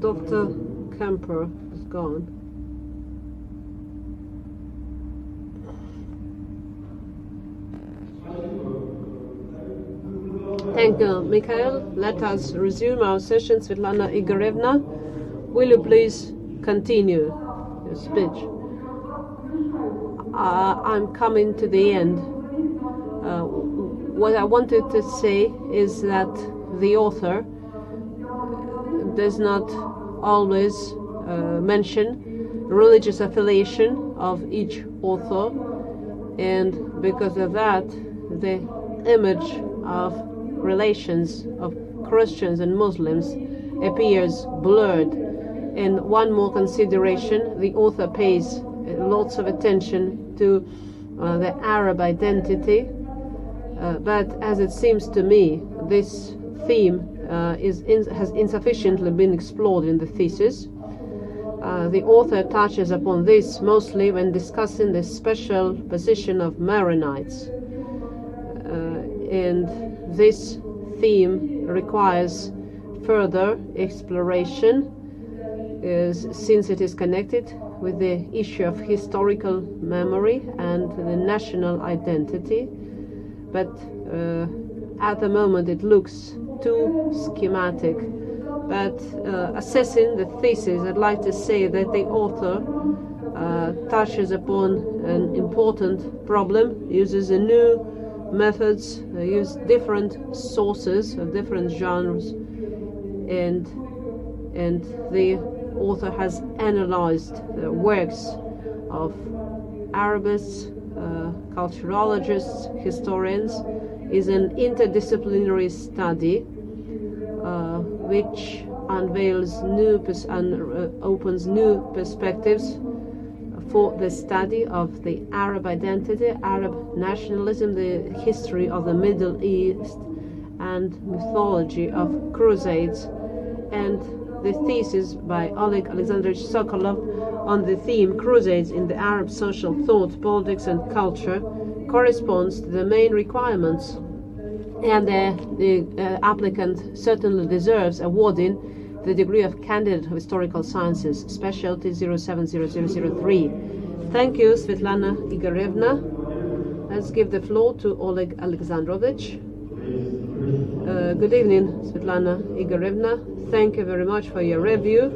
Dr. Kemper is gone. Thank you, Mikhail. Let us resume our session. Svetlana Igorevna, will you please continue your speech? I'm coming to the end. What I wanted to say is that the author does not always mention religious affiliation of each author, and because of that the image of relations of Christians and Muslims appears blurred. And one more consideration, the author pays lots of attention to the Arab identity, but as it seems to me, this theme has insufficiently been explored in the thesis. The author touches upon this mostly when discussing the special position of Maronites, and this theme requires further exploration since it is connected with the issue of historical memory and the national identity, but at the moment it looks too schematic. But assessing the thesis, I'd like to say that the author touches upon an important problem, uses a new methods, use different sources of different genres, and the author has analyzed the works of Arabists, culturologists, historians. Is an interdisciplinary study which unveils opens new perspectives for the study of the Arab identity, Arab nationalism, the history of the Middle East, and mythology of Crusades, and the thesis by Oleg Alexandrovich Sokolov on the theme Crusades in the Arab social thought, politics and culture corresponds to the main requirements, and the applicant certainly deserves awarding the degree of candidate of historical sciences, specialty 070003. Thank you, Svetlana Igorevna. Let's give the floor to Oleg Alexandrovich. Good evening, Svetlana Igorevna. Thank you very much for your review.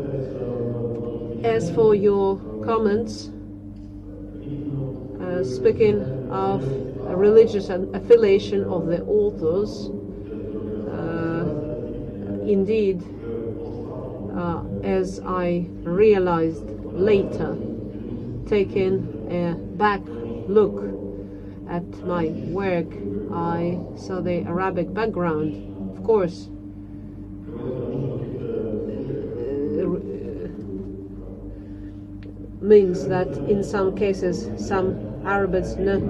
As for your comments, speaking of religious affiliation of the authors, indeed, as I realized later, taking a back look at my work, I saw the Arabic background. Of course, means that in some cases some Arabists know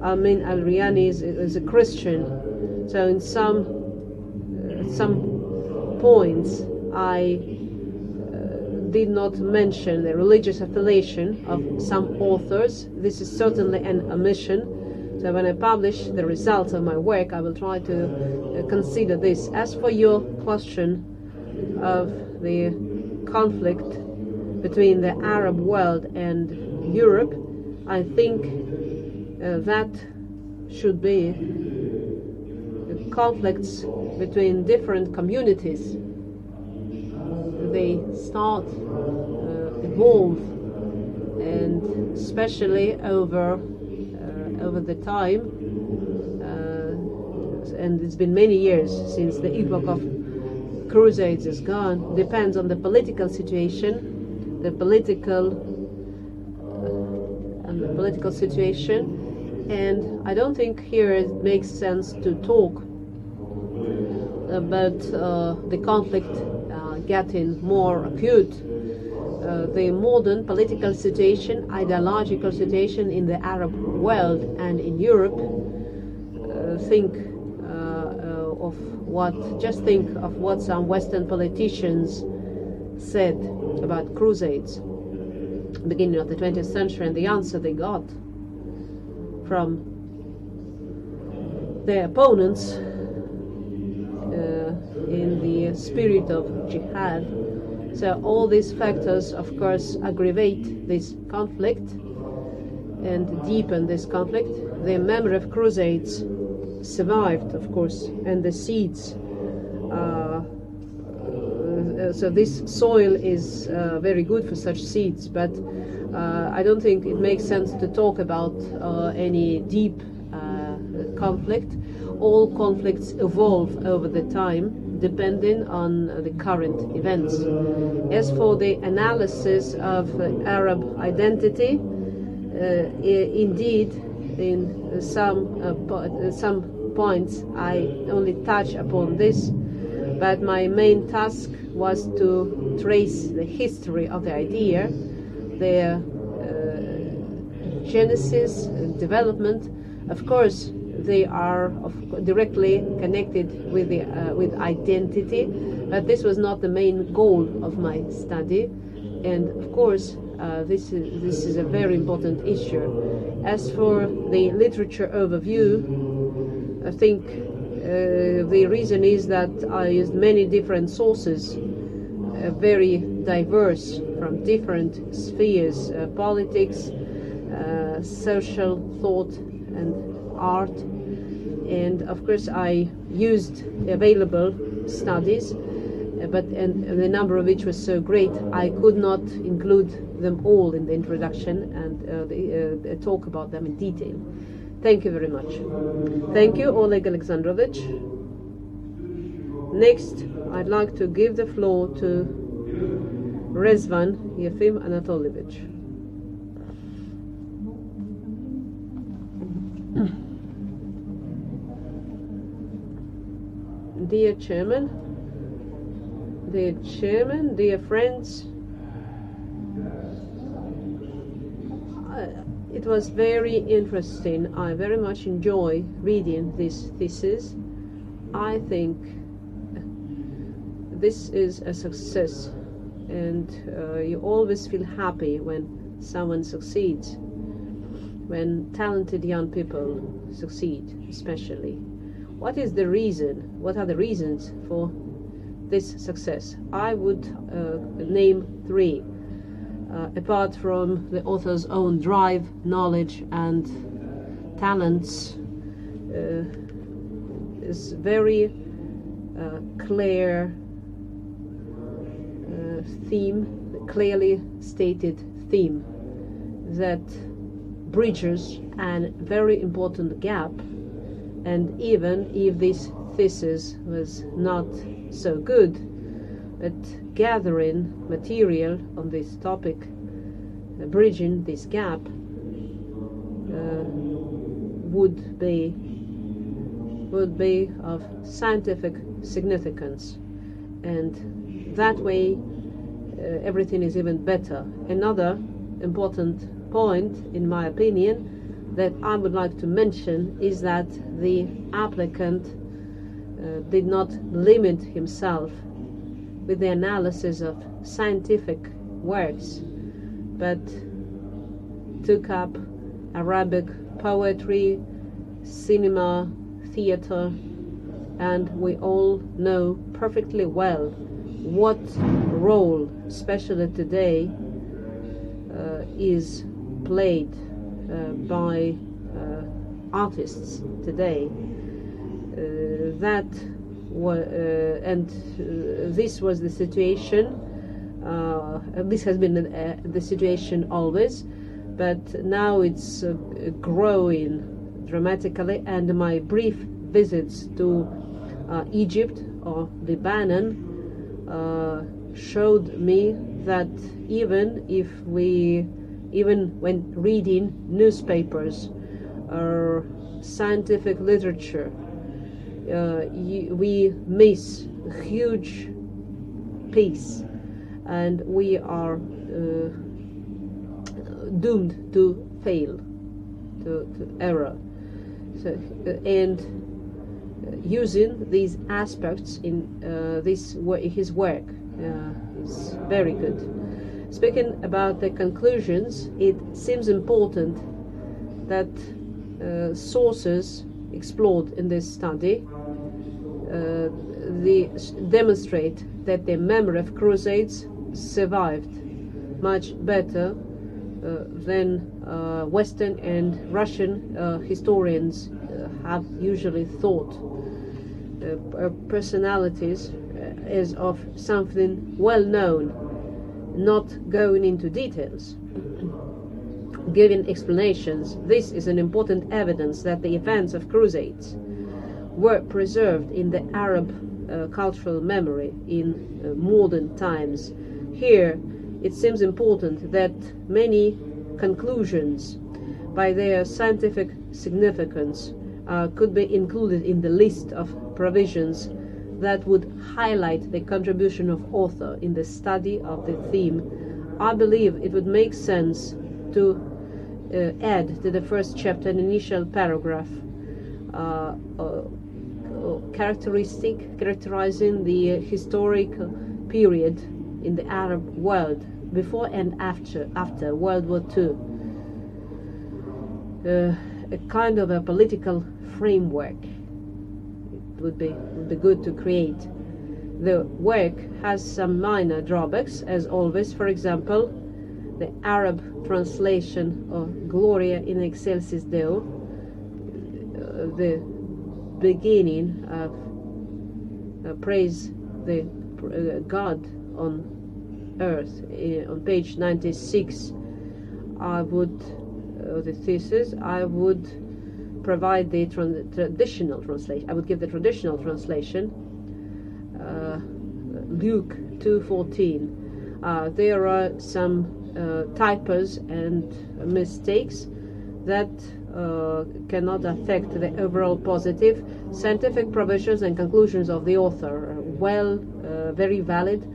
Amin al-Riyani is a Christian. So in some points I did not mention the religious affiliation of some authors. This is certainly an omission. So when I publish the results of my work, I will try to consider this. As for your question of the conflict between the Arab world and Europe, I think that should be conflicts between different communities. They start evolve, and especially over the time, and it's been many years since the epoch of Crusades is gone, depends on the political situation, the political situation, and I don't think here it makes sense to talk about the conflict getting more acute. The modern political situation, ideological situation in the Arab world and in Europe, think of what some Western politicians said about Crusades, beginning of the 20th century, and the answer they got from their opponents in the spirit of jihad. So all these factors, of course, aggravate this conflict and deepen this conflict. The memory of Crusades survived, of course, and the seeds. So this soil is very good for such seeds, but I don't think it makes sense to talk about any deep conflict. All conflicts evolve over the time, depending on the current events. As for the analysis of Arab identity, indeed, in some points I only touch upon this, but my main task was to trace the history of the idea, their genesis and development. Of course, they are directly connected with identity, but this was not the main goal of my study. And of course, this is a very important issue. As for the literature overview, I think the reason is that I used many different sources, very diverse from different spheres, politics, social thought, and art. And of course I used available studies, but the number of which was so great I could not include them all in the introduction and talk about them in detail. Thank you very much. Thank you, Oleg Alexandrovich. Next, I'd like to give the floor to Rezvan Yefim Anatolievich. Dear Chairman, dear friends, it was very interesting. I very much enjoy reading this thesis. I think this is a success, and you always feel happy when someone succeeds, when talented young people succeed, especially. What is the reason? What are the reasons for this success? I would name three. Apart from the author's own drive, knowledge, and talents, is very clear theme, clearly stated theme that bridges a very important gap. And even if this thesis was not so good, but gathering material on this topic, bridging this gap, would be of scientific significance, and that way everything is even better. Another important point, in my opinion, that I would like to mention is that the applicant did not limit himself with the analysis of scientific works, but took up Arabic poetry, cinema, theater, and we all know perfectly well what role, especially today, is played by artists today. This was the situation. This has been the situation always, but now it's growing dramatically. And my brief visits to Egypt or Lebanon showed me that even when reading newspapers or scientific literature, we miss a huge piece, and we are doomed to fail, to error. So, and using these aspects in his work is very good. Speaking about the conclusions, it seems important that sources explored in this study demonstrate that the memory of Crusades survived much better than Western and Russian historians have usually thought. Personalities as of something well known, not going into details, giving explanations. This is an important evidence that the events of Crusades were preserved in the Arab cultural memory in modern times. Here, it seems important that many conclusions, by their scientific significance, could be included in the list of provisions that would highlight the contribution of author in the study of the theme. I believe it would make sense to add to the first chapter an initial paragraph characterizing the historic period in the Arab world before and after World War II, a kind of a political framework. It would be good to create. The work has some minor drawbacks, as always. For example, the Arab translation of Gloria in excelsis Deo, the beginning of praise the God on earth, on page 96. I would the thesis, I would provide the traditional translation. I would give the traditional translation, Luke 2:14. There are some typos and mistakes that cannot affect the overall positive. Scientific provisions and conclusions of the author are very valid,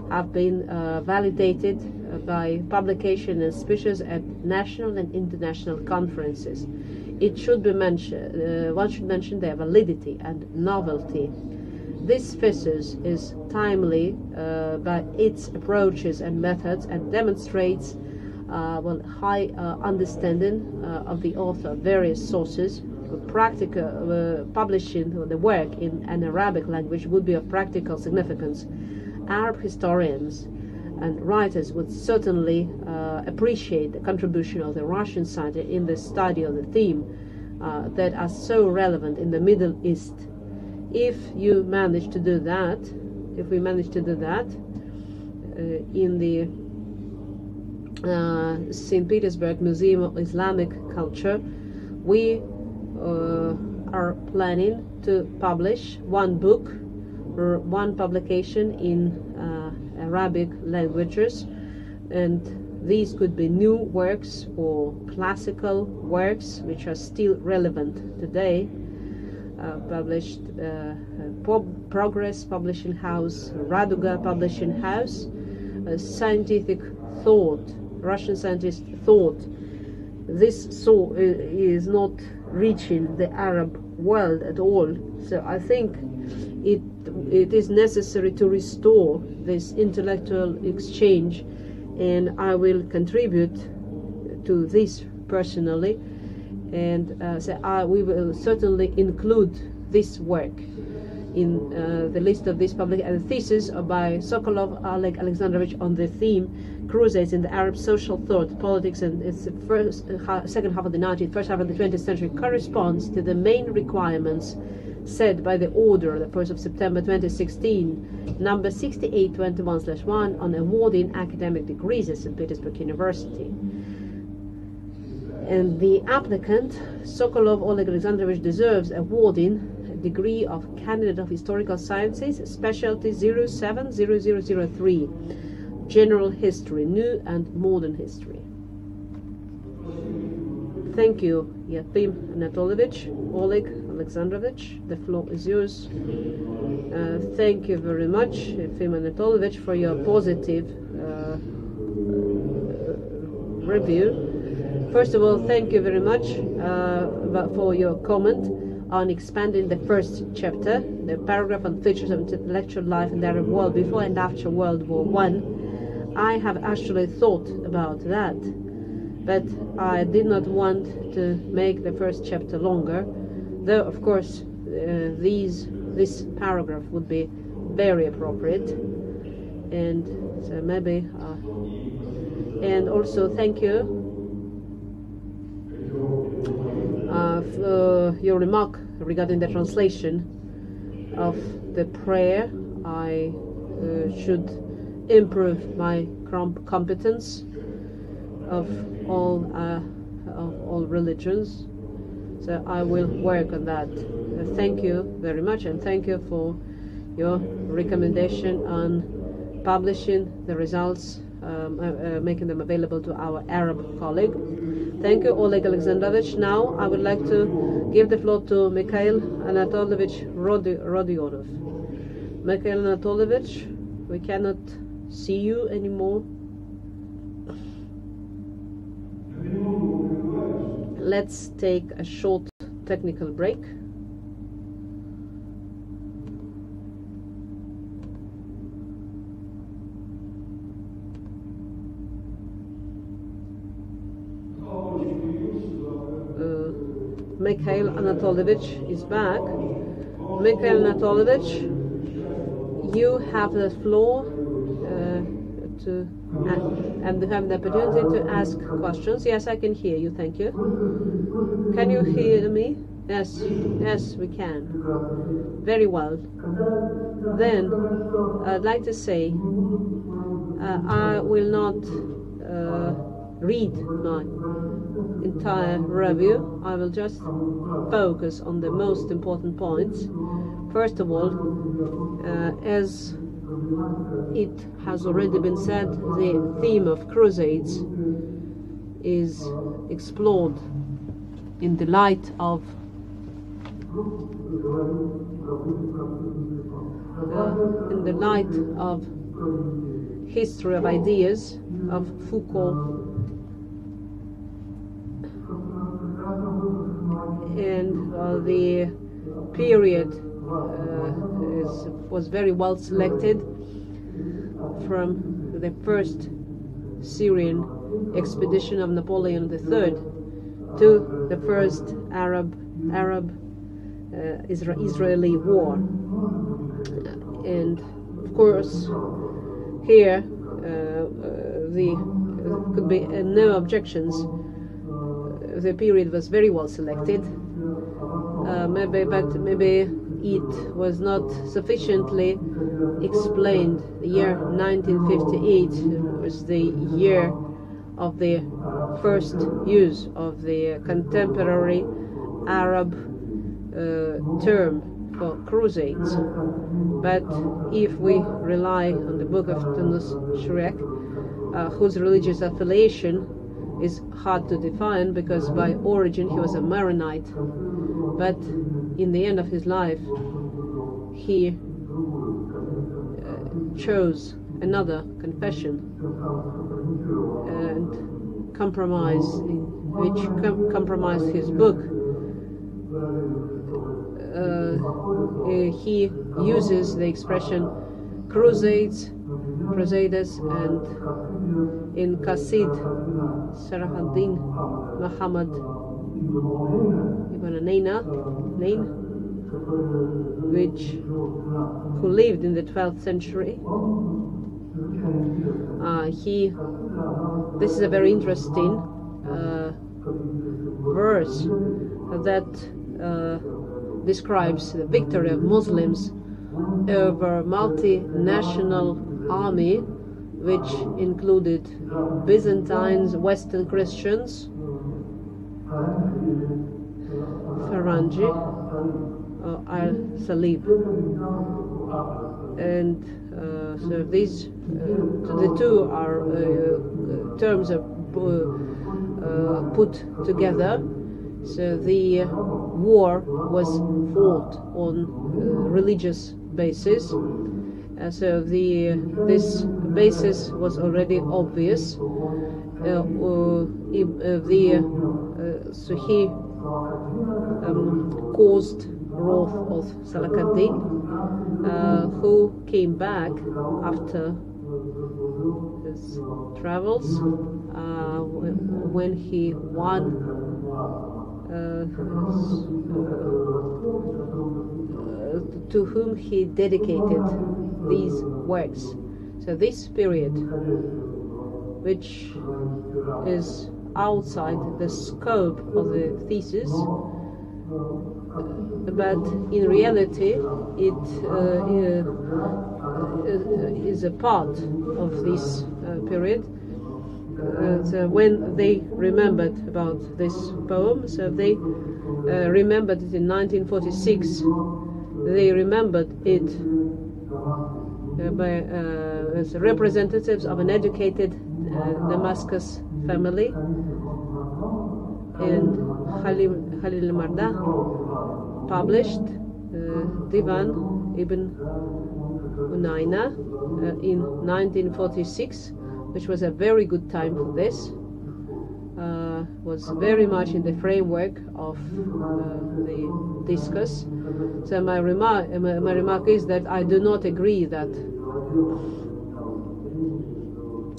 have been validated by publication and speeches at national and international conferences. It should be mentioned, one should mention their validity and novelty. This thesis is timely by its approaches and methods, and demonstrates high understanding of the author, various sources. Publishing the work in an Arabic language would be of practical significance. Arab historians and writers would certainly appreciate the contribution of the Russian side in the study of the theme that are so relevant in the Middle East. If we manage to do that, in the St. Petersburg Museum of Islamic Culture, we are planning to publish one book or one publication in Arabic languages, and these could be new works or classical works which are still relevant today. Published Progress Publishing House, Raduga Publishing House, Scientific Thought, Russian Scientist Thought. This is not reaching the Arab world at all. So I think it is necessary to restore this intellectual exchange and I will contribute to this personally, and we will certainly include this work in the list of this public thesis by Sokolov, Oleg Alexandrovich, on the theme Crusades in the Arab Social Thought, Politics, and its second half of the 19th, first half of the 20th century, corresponds to the main requirements set by the order, the 1st of September 2016, number 6821/1, on awarding academic degrees at St. Petersburg University. And the applicant, Sokolov Oleg Alexandrovich, deserves awarding a degree of Candidate of Historical Sciences, specialty 070003, General History, New and Modern History. Thank you, Yefim Anatolovich, Oleg Alexandrovich. The floor is yours. Thank you very much, Yefim Anatolovich, for your positive review. First of all, thank you very much for your comment on expanding the first chapter, the paragraph on features of intellectual life in the Arab world before and after World War I. I have actually thought about that, but I did not want to make the first chapter longer, though of course this paragraph would be very appropriate, and so maybe and also thank you for your remark regarding the translation of the prayer. I should improve my competence of all religions, so I will work on that. Thank you very much, and thank you for your recommendation on publishing the results, making them available to our Arab colleague. Thank you, Oleg Alexandrovich. Now I would like to give the floor to Mikhail Anatolovich Rodionov. Mikhail Anatolovich, we cannot see you anymore. Let's take a short technical break. Mikhail Anatolovich is back. Mikhail Anatolovich, you have the floor and have the opportunity to ask questions. Yes, I can hear you. Thank you. Can you hear me? Yes, yes, we can. Very well. Then I'd like to say I will not read my entire review. I will just focus on the most important points. First of all, as it has already been said, the theme of Crusades is explored in the light of history of ideas of Foucault, and the period was very well selected, from the first Syrian expedition of Napoleon III to the first Arab-Israeli war. And of course here there could be no objections. The period was very well selected, but maybe it was not sufficiently explained. The year 1958 was the year of the first use of the contemporary Arab term for Crusades. But if we rely on the book of Tunus Shrek, whose religious affiliation is hard to define, because by origin he was a Maronite, but in the end of his life he chose another confession and compromised his book. He uses the expression Crusades Crusades, and in Qasid, Sarahaddin Muhammad ibn Nain, who lived in the 12th century. This is a very interesting verse that describes the victory of Muslims over a multinational army which included Byzantines, Western Christians, Farangi, Al-Salib. And so these the two are terms are put together. So the war was fought on religious basis. So this basis was already obvious. So he caused wrath of Salahuddin, who came back after his travels when he won to whom he dedicated these works. So this period, which is outside the scope of the thesis, but in reality it is a part of this period. So when they remembered about this poem, so they remembered it in 1946. They remembered it as representatives of an educated Damascus family, and Khalil Marda published Divan Ibn Unayna in 1946, which was a very good time for this. Was very much in the framework of the discourse. So my remark is that I do not agree that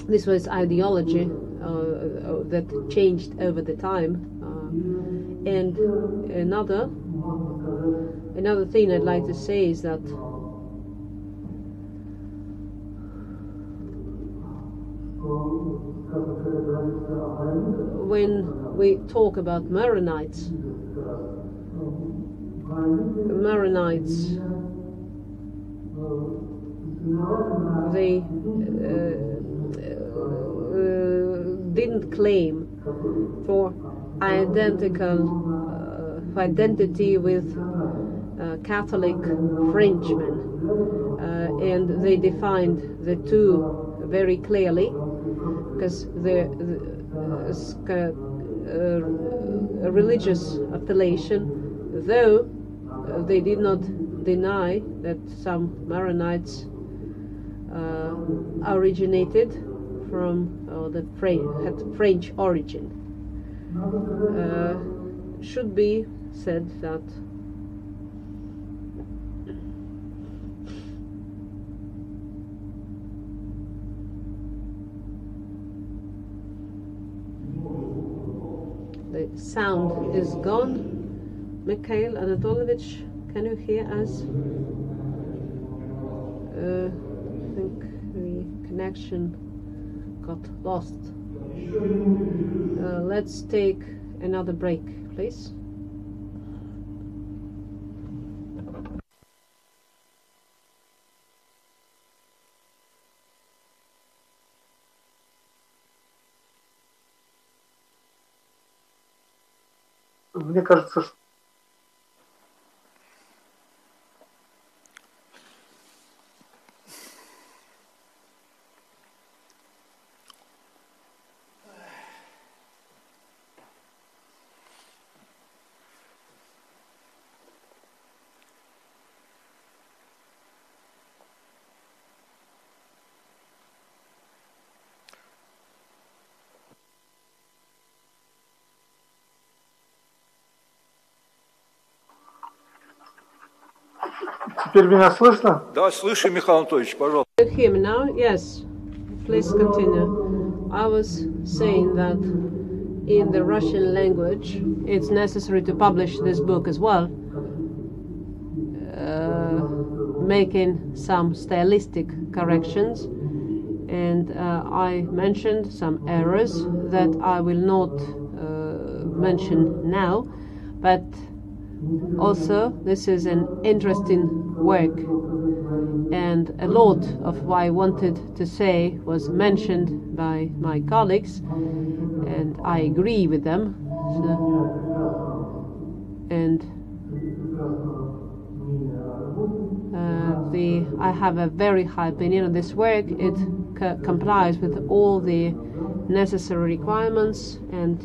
this was ideology that changed over the time. And another thing I'd like to say is that when we talk about Maronites, they didn't claim for identity with Catholic Frenchmen, and they defined the two very clearly, because the religious affiliation, though they did not deny that some Maronites originated from had French origin. Should be said that the sound is gone. Mikhail Anatolovich, can you hear us? I think the connection got lost. Let's take another break, please. Мне кажется, что теперь меня слышно? Да, слышу, Михаил Анатольевич, пожалуйста. You hear me now? Yes. Please continue. I was saying that in the Russian language, it's necessary to publish this book as well, making some stylistic corrections. And I mentioned some errors that I will not mention now, but also this is an interesting work, and a lot of what I wanted to say was mentioned by my colleagues, and I agree with them. I have a very high opinion of this work. It complies with all the necessary requirements, and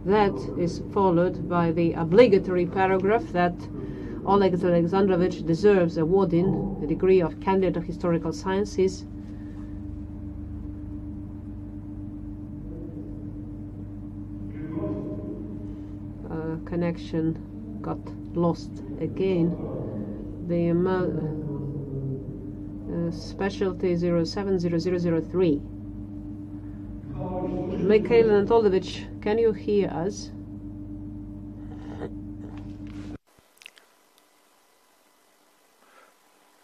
that is followed by the obligatory paragraph that Oleg Alexandrovich deserves awarding the degree of Candidate of Historical Sciences. Connection got lost again. The specialty 070003. Mikhail Anatolovich, can you hear us?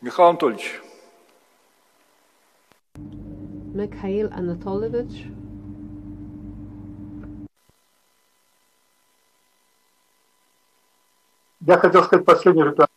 Михаил Анатольевич. Mikhail Anatolovich. Я хотел сказать последний ритуал.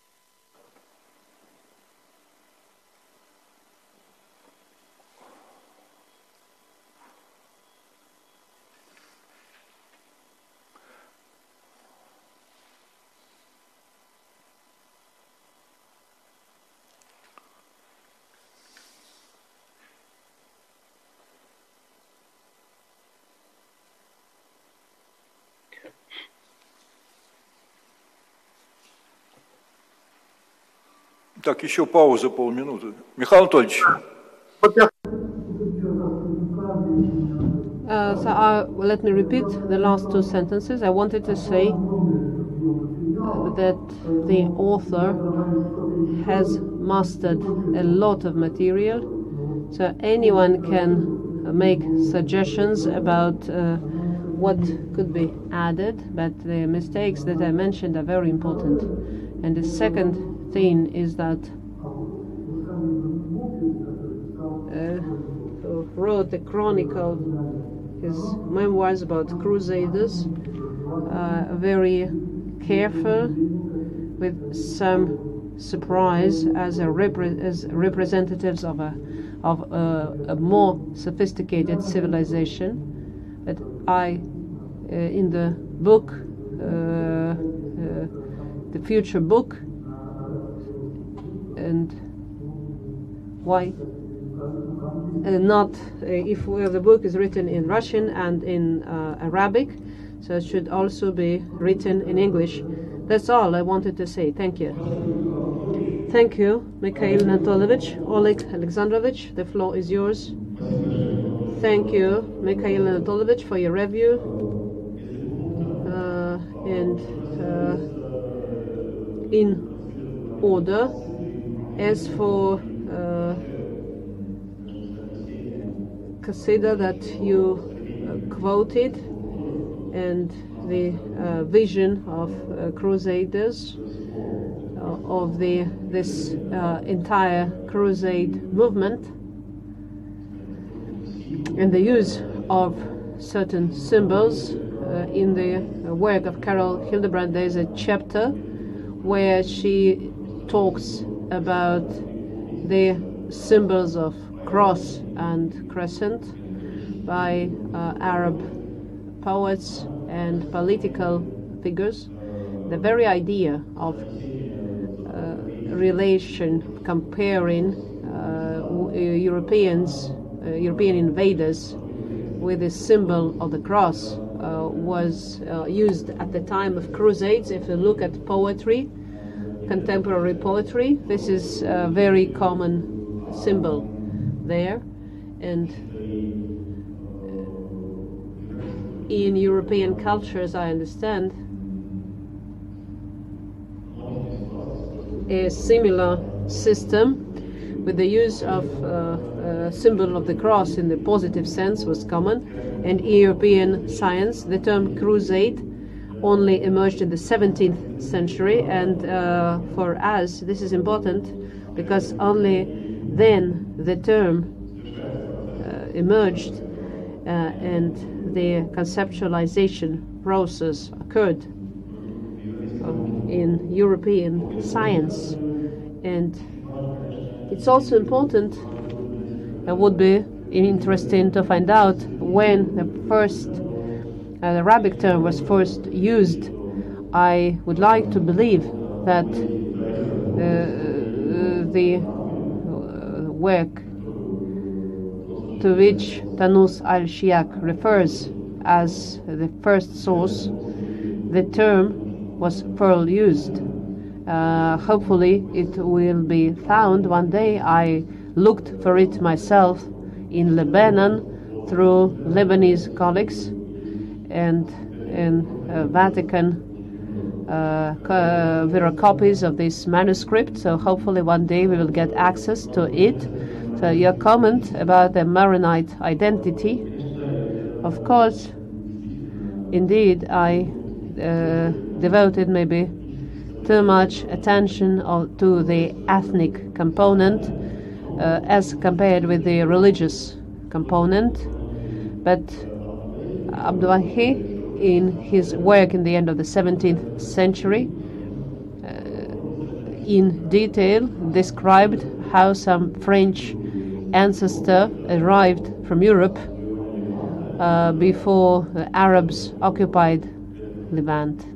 Так, еще пауза полминуты. Михаил Анатольевич. Let me repeat the last two sentences. I wanted to say that the author has mastered a lot of material, so anyone can make suggestions about what could be added, but the mistakes that I mentioned are very important. And the second thing is that who wrote the chronicle, his memoirs about Crusaders, very careful, with some surprise as representatives of a more sophisticated civilization. But I, in the book, the future book, and why not if the book is written in Russian and in Arabic, so it should also be written in English. That's all I wanted to say. Thank you. Thank you, Mikhail Anatolovich. Oleg Alexandrovich, the floor is yours. Thank you, Mikhail Anatolovich, for your review. In order, as for Qasida that you quoted, and the vision of Crusaders, of this entire Crusade movement, and the use of certain symbols in the work of Carol Hildebrand. There is a chapter where she talks about the symbols of cross and crescent by Arab poets and political figures. The very idea of comparing European invaders with the symbol of the cross was used at the time of Crusades. If you look at poetry, contemporary poetry, this is a very common symbol there. And in European cultures, I understand, a similar system with the use of symbol of the cross in the positive sense was common, and in European science the term crusade only emerged in the 17th century, and for us this is important because only then the term emerged and the conceptualization process occurred in European science. And it's also important, it would be interesting to find out when the Arabic term was first used. I would like to believe that the work to which Tanus al-Shiak refers as the first source, the term was first used. Hopefully it will be found one day. I looked for it myself in Lebanon through Lebanese colleagues, and in Vatican there are copies of this manuscript, so hopefully one day we will get access to it. So your comment about the Maronite identity, of course, indeed I devoted maybe too much attention to the ethnic component as compared with the religious component. But Abdullahi, in his work in the end of the 17th century, in detail described how some French ancestor arrived from Europe before the Arabs occupied Levant,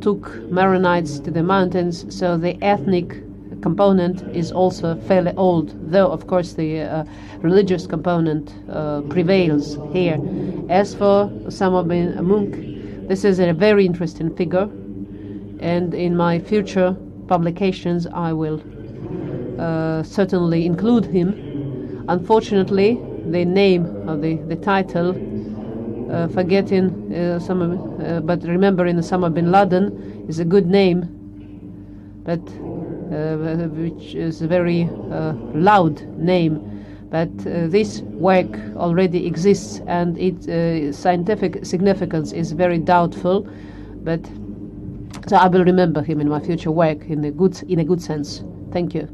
took Maronites to the mountains, so the ethnic component is also fairly old, though of course the religious component prevails here. As for Osama bin Munk, this is a very interesting figure, and in my future publications I will certainly include him. Unfortunately, the name of the title, forgetting but remembering Osama bin Laden is a good name, but which is a very loud name. But this work already exists, and its scientific significance is very doubtful. But so I will remember him in my future work in a good sense. Thank you.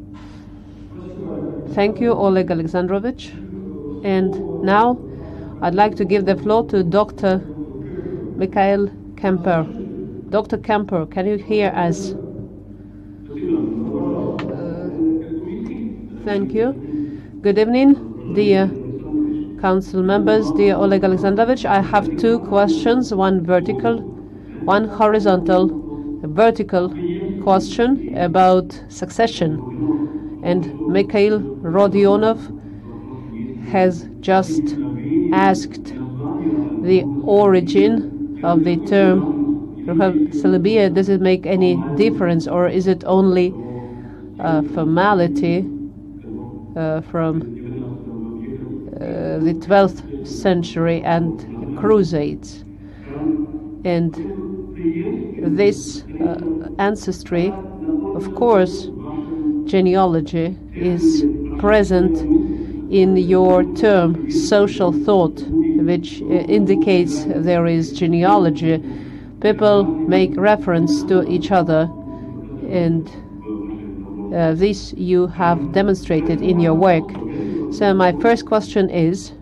Thank you, Oleg Alexandrovich. And now I'd like to give the floor to Dr. Mikhail Kemper. Dr. Kemper, can you hear us? Thank you. Good evening, dear council members, dear Oleg Alexandrovich. I have two questions, one vertical, one horizontal. A vertical question about succession. And Mikhail Rodionov has just asked the origin of the term Salabia. Does it make any difference, or is it only formality from the 12th century and Crusades? And this ancestry, of course, genealogy is present in your term social thought, which indicates there is genealogy. People make reference to each other, and this you have demonstrated in your work. So my first question is,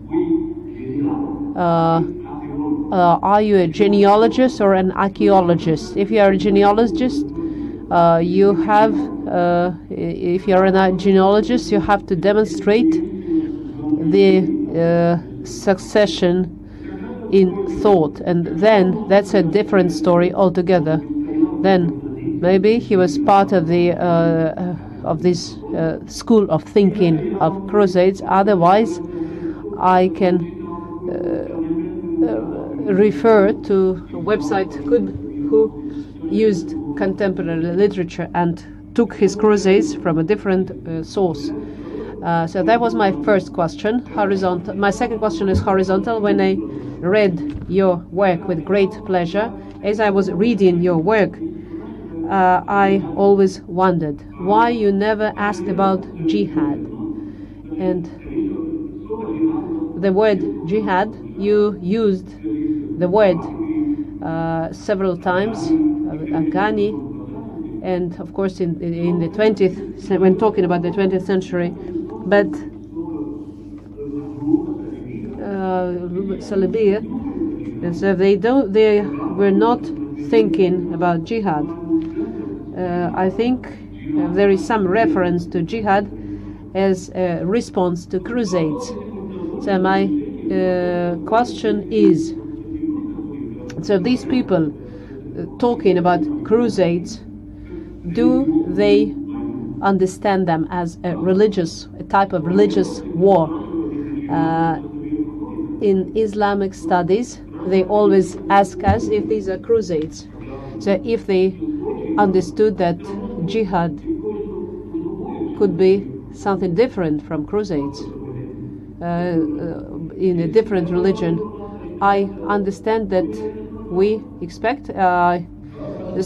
are you a genealogist or an archaeologist? If you are a genealogist, you have to demonstrate the succession in thought, and then that's a different story altogether. Then maybe he was part of the of this school of thinking of Crusades. Otherwise, I can refer to a website who used contemporary literature and took his Crusades from a different source. So that was my first question, horizontal. My second question is horizontal. When I read your work with great pleasure, as I was reading your work, I always wondered why you never asked about jihad. And the word jihad, you used the word several times, Afghani, and of course in the 20th, when talking about the 20th century, but Salibia, and so they were not thinking about jihad. I think there is some reference to jihad as a response to Crusades. So my question is, so these people talking about Crusades, do they understand them as a type of religious war? In Islamic studies, they always ask us if these are Crusades. So if they understood that jihad could be something different from Crusades in a different religion, I understand that we expect. Can you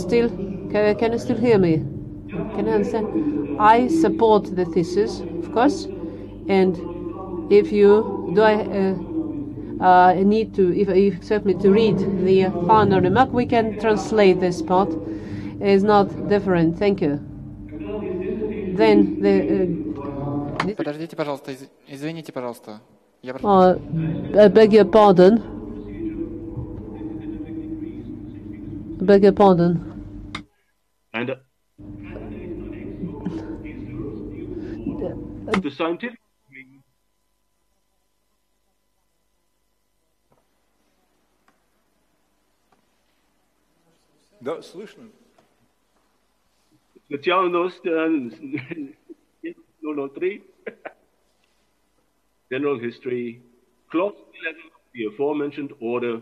still hear me? Can you understand? I support the thesis, of course, and if you do, I need to. If you accept me to read the final remark, we can translate this part. It's not different. Thank you. Then the. Подождите, пожалуйста, извините, пожалуйста. I beg your pardon. Beg your pardon. And the scientific. Да, слышно. Specialnost 003, general history, clause 11 of the aforementioned order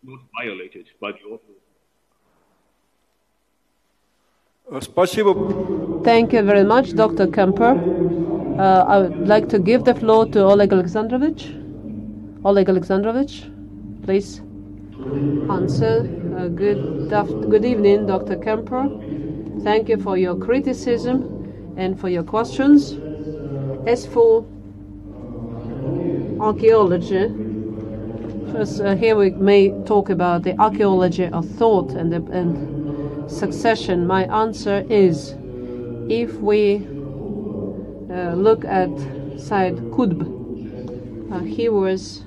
not violated by the author. Спасибо. Thank you very much, Dr. Kemper. I would like to give the floor to Oleg Alexandrovich. Oleg Alexandrovich, please answer. Good evening, Dr. Kemper. Thank you for your criticism and for your questions. As for archaeology, first here we may talk about the archaeology of thought and succession. My answer is, if we look at Said Qutb, he was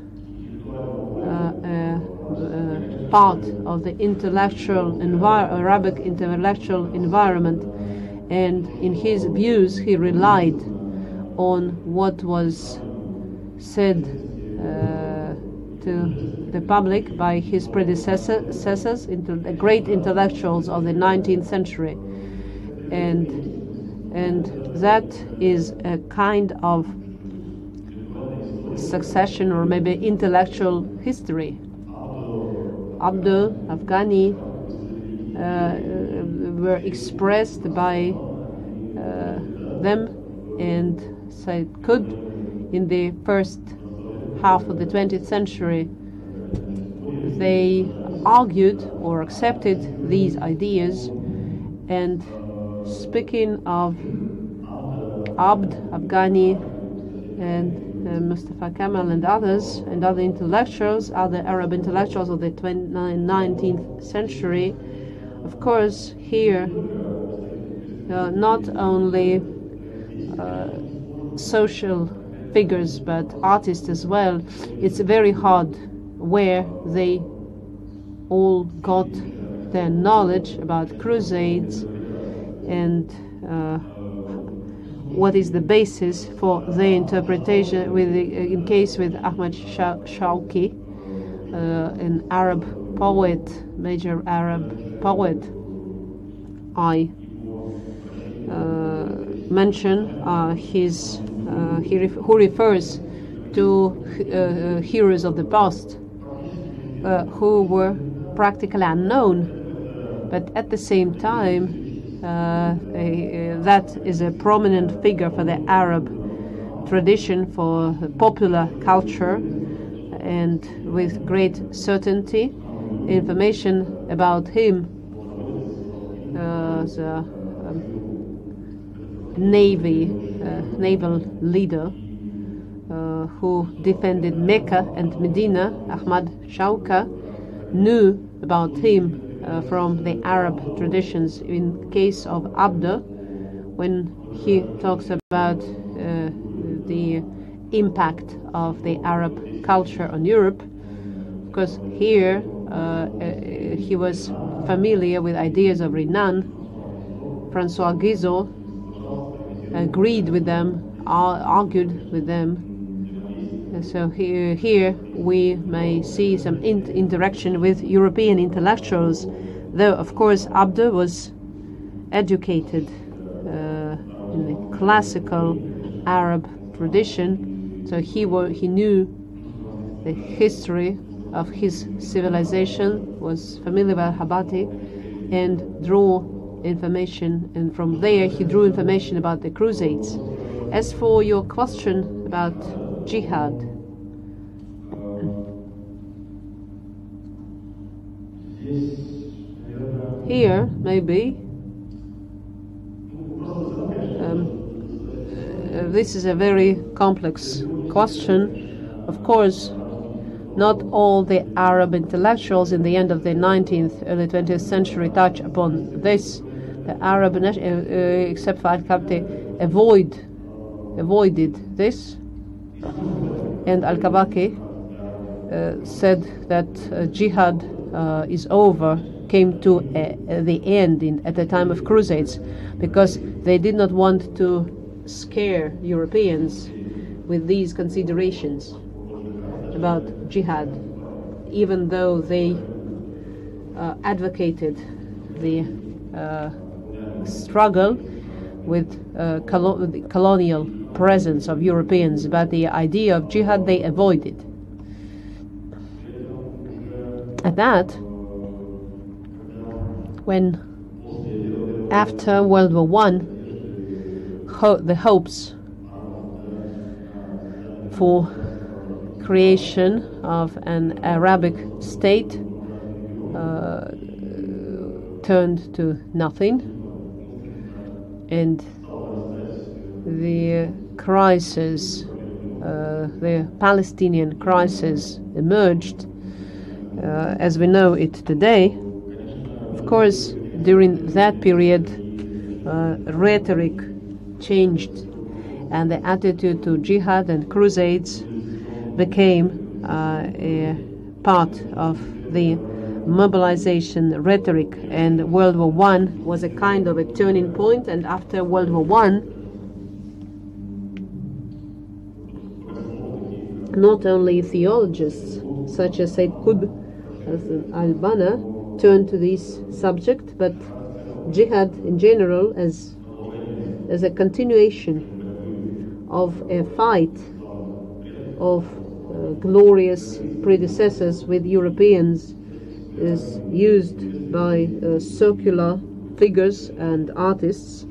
part of the Arabic intellectual environment, and in his views he relied on what was said to the public by his predecessors, the great intellectuals of the 19th century, and that is a kind of succession or maybe intellectual history. Abdul, Afghani were expressed by them, and Said Qutb in the first half of the 20th century, they argued or accepted these ideas. And speaking of Abd, Afghani, and Mustafa Kemal and others, and other intellectuals, other Arab intellectuals of the 19th century, of course, here not only social figures but artists as well. It's very hard where they all got their knowledge about Crusades and what is the basis for their interpretation. In case with Ahmad Shawki, an Arab poet, major Arab poet, I mention who refers to heroes of the past who were practically unknown, but at the same time that is a prominent figure for the Arab tradition, for popular culture, and with great certainty information about him was a naval leader who defended Mecca and Medina. Ahmad Shawka knew about him from the Arab traditions. In case of Abda, when he talks about the impact of the Arab culture on Europe, because here he was familiar with ideas of Renan. François Guizot agreed with them, argued with them. And so here we may see some interaction with European intellectuals, though of course Abda was educated in the classical Arab tradition, so he knew the history of his civilization, was familiar with Habati, and drew information, and from there he drew information about the Crusades. As for your question about jihad, here maybe this is a very complex question. Of course, not all the Arab intellectuals in the end of the 19th, early 20th century touch upon this. The Arab, except for Al-Kabti, avoided this. And Al-Kabaki said that jihad is over, came to the end at the time of Crusades, because they did not want to scare Europeans with these considerations about jihad, even though they advocated the struggle with the colonial presence of Europeans, but the idea of jihad they avoided. At that, when after World War I, the hopes for creation of an Arabic state turned to nothing, and the crisis, the Palestinian crisis, emerged as we know it today. Of course, during that period, rhetoric changed, and the attitude to jihad and crusades became a part of the mobilization rhetoric, and World War I was a kind of a turning point. And after World War I, not only theologians such as Said Qutb al-Banna turned to this subject, but jihad in general as a continuation of a fight of glorious predecessors with Europeans is used by circular figures and artists,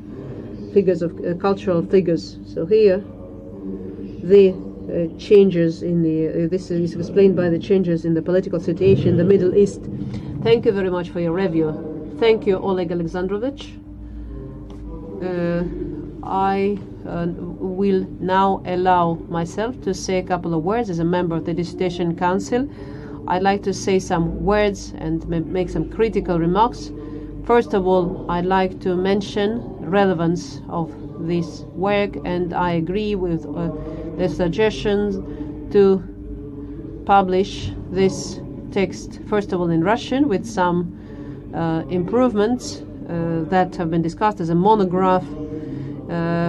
figures of cultural figures. So here the changes in the this is explained by the changes in the political situation in the Middle East. Thank you very much for your review. Thank you, Oleg Alexandrovich. I will now allow myself to say a couple of words as a member of the Dissertation Council. I'd like to say some words and make some critical remarks. First of all, I'd like to mention the relevance of this work, and I agree with the suggestions to publish this text, first of all in Russian, with some improvements that have been discussed as a monograph.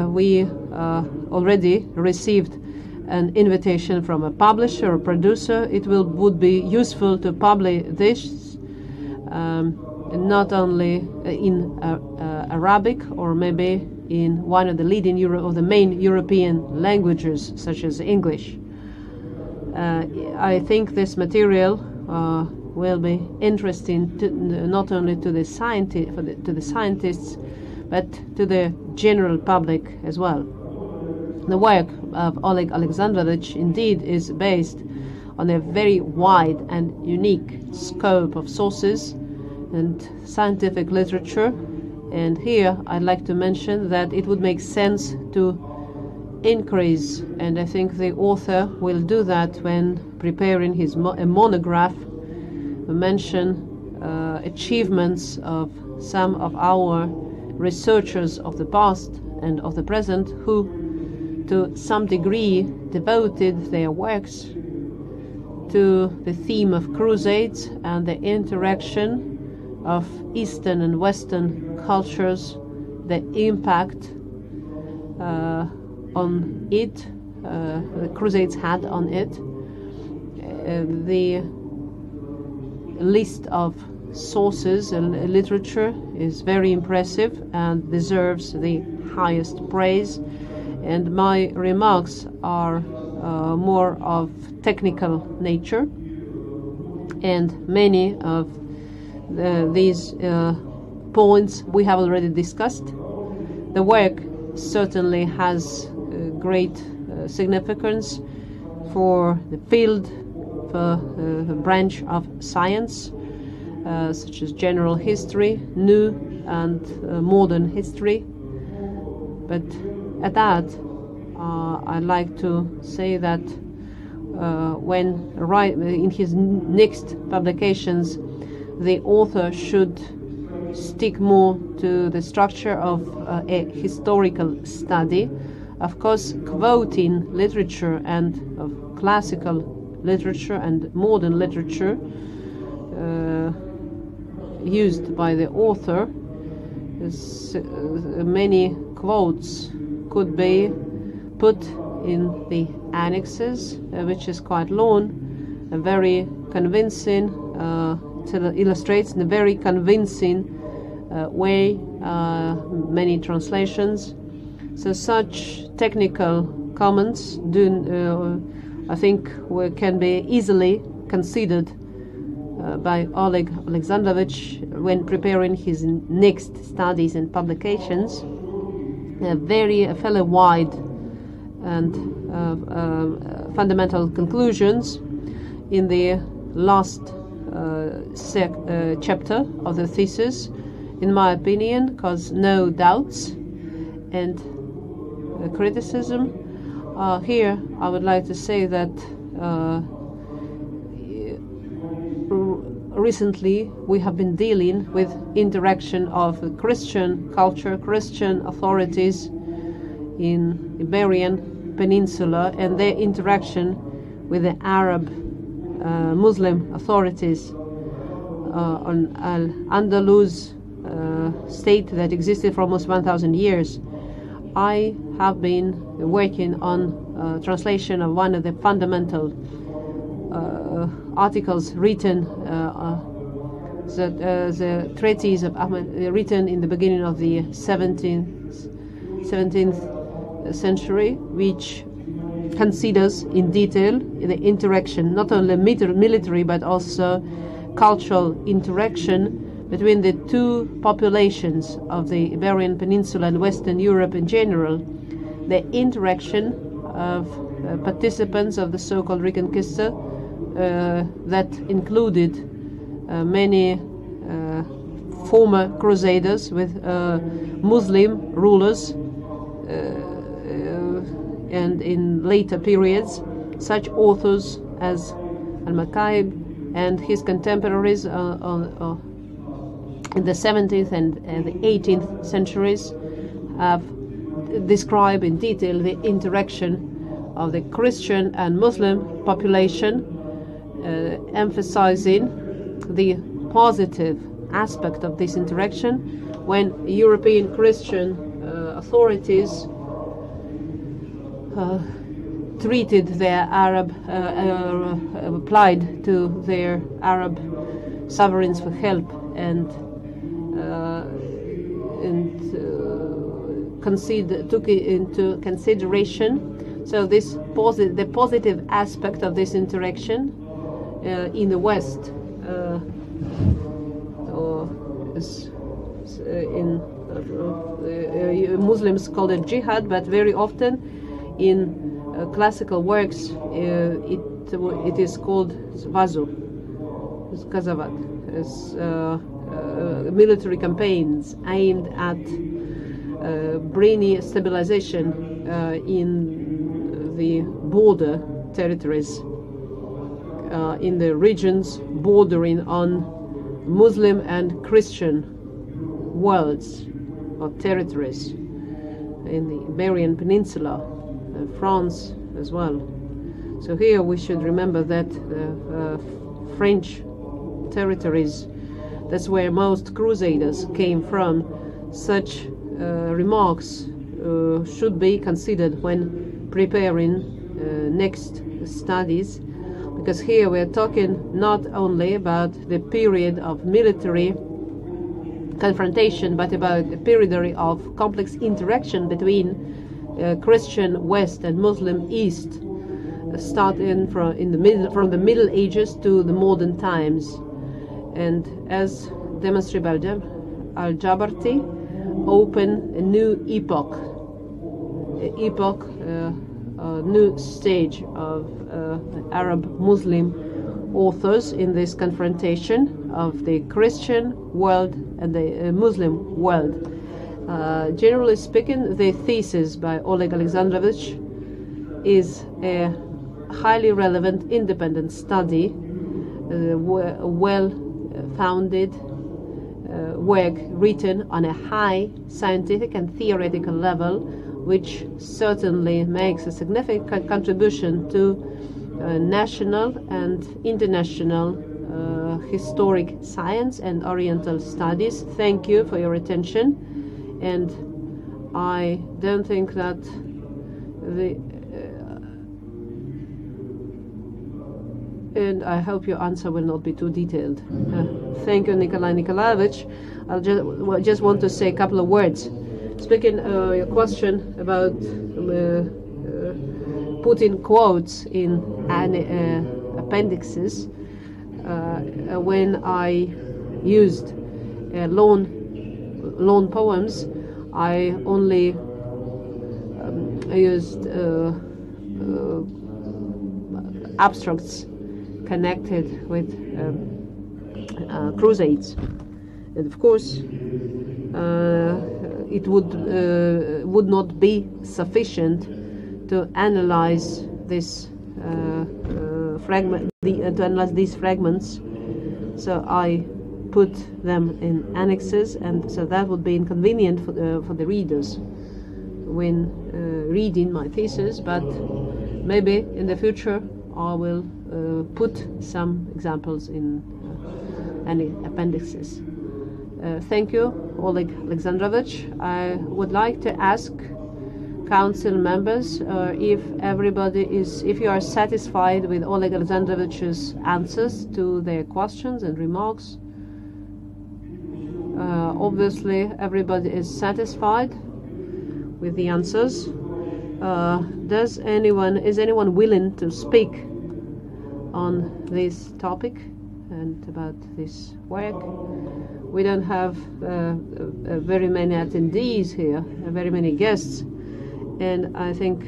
We already received an invitation from a publisher or producer. It would be useful to publish this not only in Arabic, or maybe in one of the leading or the main European languages, such as English. I think this material will be interesting not only to the scientists, but to the general public as well. The work of Oleg Alexandrovich indeed is based on a very wide and unique scope of sources and scientific literature, And here I'd like to mention that it would make sense to increase, and I think the author will do that when preparing his a monograph, mention achievements of some of our researchers of the past and of the present who to some degree devoted their works to the theme of Crusades and the interaction of Eastern and Western cultures, the impact on it, the Crusades had on it. The list of sources and literature is very impressive and deserves the highest praise, and my remarks are more of technical nature, and many of these points we have already discussed. The work certainly has great significance for the field, for the branch of science, such as general history, new and modern history. But at that, I'd like to say that when in his next publications, the author should stick more to the structure of a historical study, of course quoting literature and of classical literature and modern literature used by the author. Many quotes could be put in the annexes, which is quite long, very convincing, illustrates in a very convincing way many translations. So such technical comments I think can be easily considered by Oleg Alexandrovich when preparing his next studies and publications. A fairly wide and fundamental conclusions in the last chapter of the thesis, in my opinion, cause no doubts and criticism. Here I would like to say that recently we have been dealing with interaction of Christian culture, Christian authorities in Iberian Peninsula and their interaction with the Arab Muslim authorities on Al-Andalus state that existed for almost 1,000 years. I have been working on translation of one of the fundamental articles written, the treatise of Ahmed, written in the beginning of the 17th century, which considers in detail the interaction, not only military but also cultural interaction between the two populations of the Iberian Peninsula and Western Europe in general, the interaction of participants of the so-called Reconquista that included many former crusaders with Muslim rulers, and in later periods such authors as Al-Makaib and his contemporaries in the 17th and the 18th centuries have described in detail the interaction of the Christian and Muslim population, emphasizing the positive aspect of this interaction when European Christian authorities treated their Arab, applied to their Arab sovereigns for help and took it into consideration. So this the positive aspect of this interaction in the West, Muslims call it jihad, but very often in classical works it is called vazu, it's kazavat. military campaigns aimed at bringing stabilization in the border territories, in the regions bordering on Muslim and Christian worlds or territories in the Iberian Peninsula, France as well. So here we should remember that French territories, that's where most crusaders came from. Such remarks should be considered when preparing next studies, because here we're talking not only about the period of military confrontation, but about a period of complex interaction between Christian West and Muslim East, starting from the Middle Ages to the modern times. And as demonstrated by Al-Jabarti, open a new epoch, a new stage of Arab-Muslim authors in this confrontation of the Christian world and the Muslim world. Generally speaking, the thesis by Oleg Alexandrovich is a highly relevant independent study, well-founded work written on a high scientific and theoretical level, which certainly makes a significant contribution to national and international historic science and Oriental studies. Thank you for your attention, and I don't think that and I hope your answer will not be too detailed. Thank you, Nikolai Nikolaevich. I just want to say a couple of words. Speaking your question about putting quotes in appendixes, when I used long poems, I only used abstracts connected with Crusades, and of course it would not be sufficient to analyze this to analyze these fragments. So I put them in annexes, and so that would be inconvenient for the readers when reading my thesis. But maybe in the future I will put some examples in any appendixes. Thank you, Oleg Alexandrovich. I would like to ask council members if you are satisfied with Oleg Alexandrovich's answers to their questions and remarks. Obviously, everybody is satisfied with the answers. Is anyone willing to speak on this topic and about this work? We don't have very many attendees here, very many guests, and I think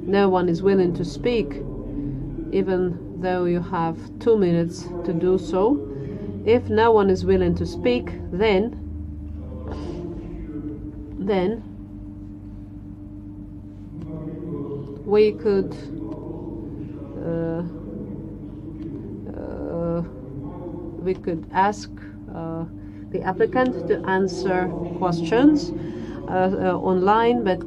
no one is willing to speak, even though you have 2 minutes to do so. If no one is willing to speak, then we could ask the applicant to answer questions online, but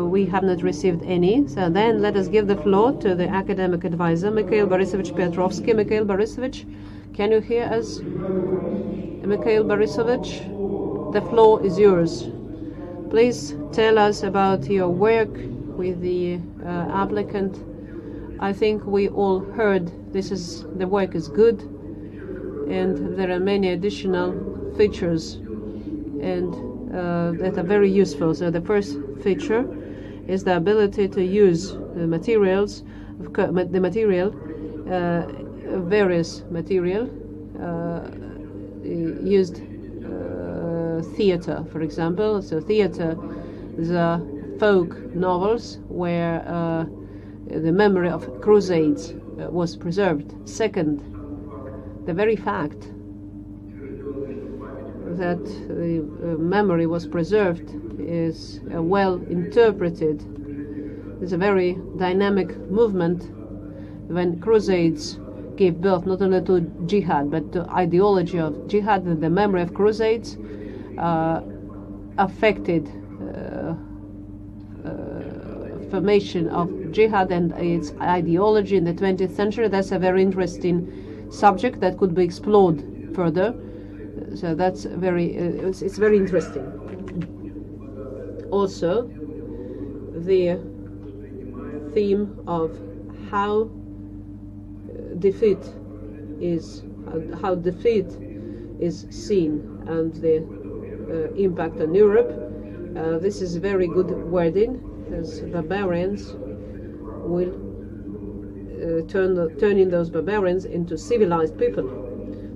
we have not received any. So then let us give the floor to the academic advisor, Mikhail Borisovich Petrovsky. Mikhail Borisovich, can you hear us? Mikhail Borisovich, the floor is yours. Please tell us about your work with the applicant. I think we all heard the work is good, and there are many additional features and that are very useful. So the first feature is the ability to use various material used theater, for example. So theater, the folk novels where the memory of Crusades was preserved. Second, the very fact that the memory was preserved is well interpreted. It's a very dynamic movement when Crusades gave birth not only to jihad but to ideology of jihad, and the memory of Crusades affected formation of jihad and its ideology in the 20th century. That's a very interesting subject that could be explored further. So that's it's very interesting. Also, the theme of how defeat is seen and the impact on Europe. This is very good wording, as barbarians will turning those barbarians into civilized people.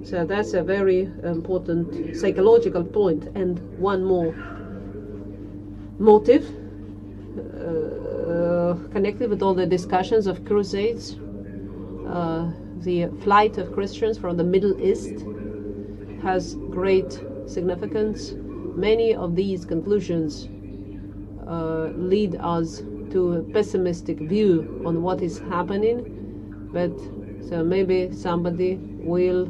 So that's a very important psychological point. And one more motive connected with all the discussions of Crusades, the flight of Christians from the Middle East has great significance. Many of these conclusions lead us to a pessimistic view on what is happening, but so maybe somebody will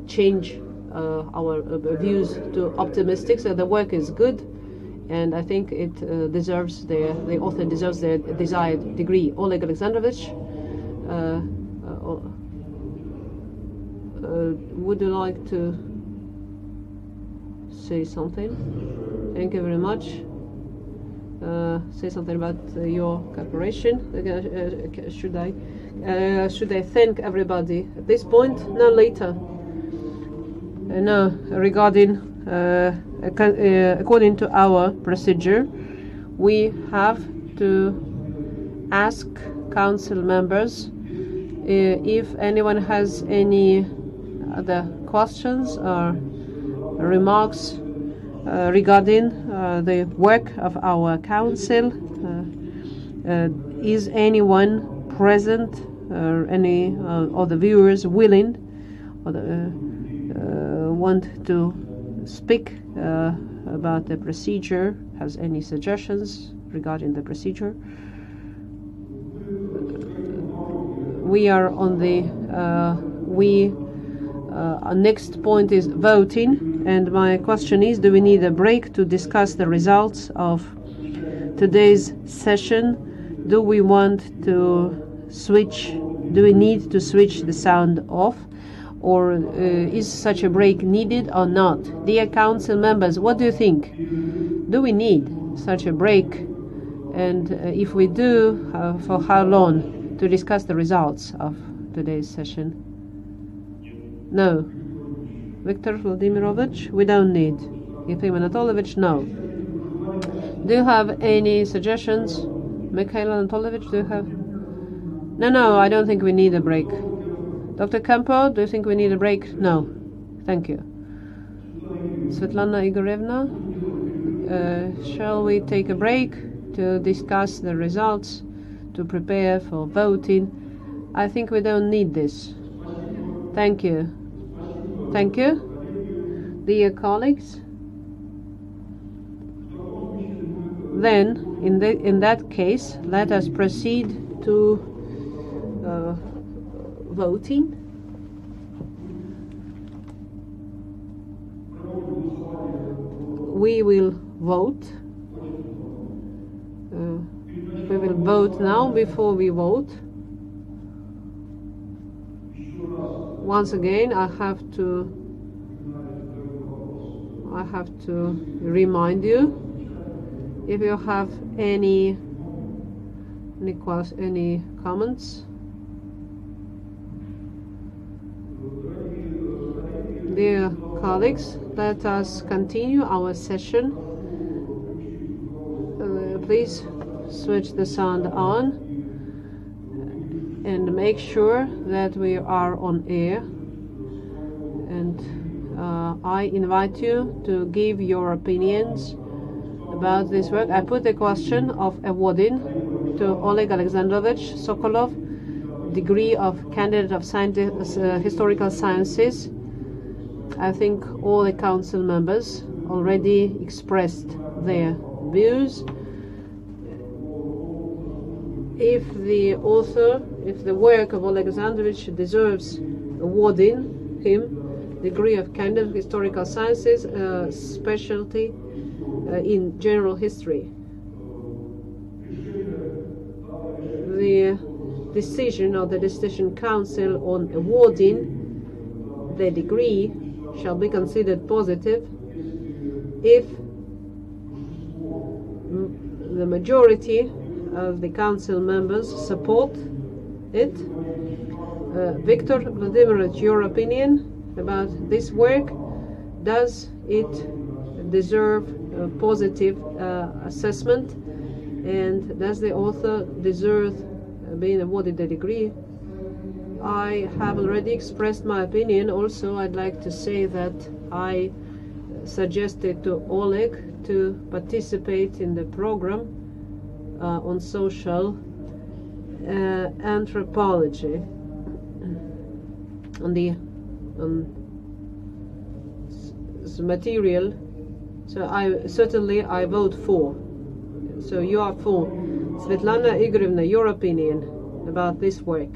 change our views to optimistic. So the work is good, and I think it deserves the author deserves the desired degree. Oleg Alexandrovich, would you like to say something? Thank you very much. Say something about your cooperation. Should I thank everybody at this point? No, later. No, regarding according to our procedure, we have to ask council members if anyone has any other questions or remarks regarding the work of our council. Is anyone present, or any of the viewers willing or want to speak about the procedure, has any suggestions regarding the procedure? We are on the our next point is voting, and my question is, do we need a break to discuss the results of today's session? Do we want to switch? Do we need to switch the sound off, or is such a break needed or not? Dear council members, what do you think? Do we need such a break, and if we do, for how long, to discuss the results of today's session? No. Viktor Vladimirovich, we don't need. Efim Anatolovich, no. Do you have any suggestions? Mikhail Anatolovich, do you have? No, I don't think we need a break. Dr. Campo, do you think we need a break? No. Thank you. Svetlana Igorevna, shall we take a break to discuss the results, to prepare for voting? I think we don't need this. Thank you. Thank you. Dear colleagues, then in that case, let us proceed to voting. We will vote. We will vote now before we vote. Once again, I have to remind you, if you have any comments. Dear colleagues, let us continue our session. Please switch the sound on and make sure that we are on air. And I invite you to give your opinions about this work. I put the question of awarding to Oleg Alexandrovich Sokolov degree of candidate of historical sciences I think all the council members already expressed their views. If the work of Oleg Alexandrovich deserves awarding him degree of candidate of historical sciences, specialty in general history. The decision of the Dissertation Council on awarding the degree shall be considered positive if the majority of the council members support it. Victor Vladimirovich, your opinion about this work? Does it deserve a positive assessment? And does the author deserve being awarded the degree? I have already expressed my opinion. Also, I'd like to say that I suggested to Oleg to participate in the program on social anthropology, on the material. So I vote for. So you are for. Svetlana Igorevna, your opinion about this work?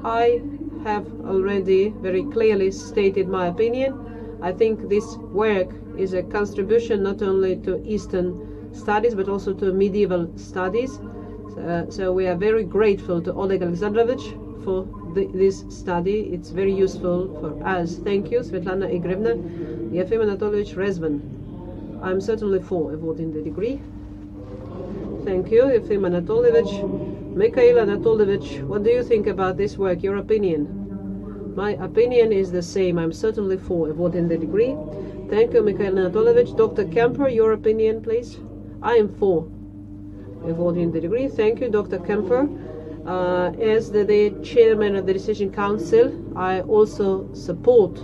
I have already very clearly stated my opinion. I think this work is a contribution not only to Eastern studies but also to medieval studies. So we are very grateful to Oleg Alexandrovich for this study. It's very useful for us. Thank you, Svetlana Igorevna. Yefim Anatolyevich Rezvan. I'm certainly for awarding the degree. Thank you, Yefim Anatolyevich. Mikhail Anatolyevich, what do you think about this work? Your opinion? My opinion is the same. I'm certainly for awarding the degree. Thank you, Mikhail Anatolyevich. Dr. Kemper, your opinion, please. I am for awarding the degree. Thank you, Dr. Kemper. As the chairman of the Dissertation Council, I also support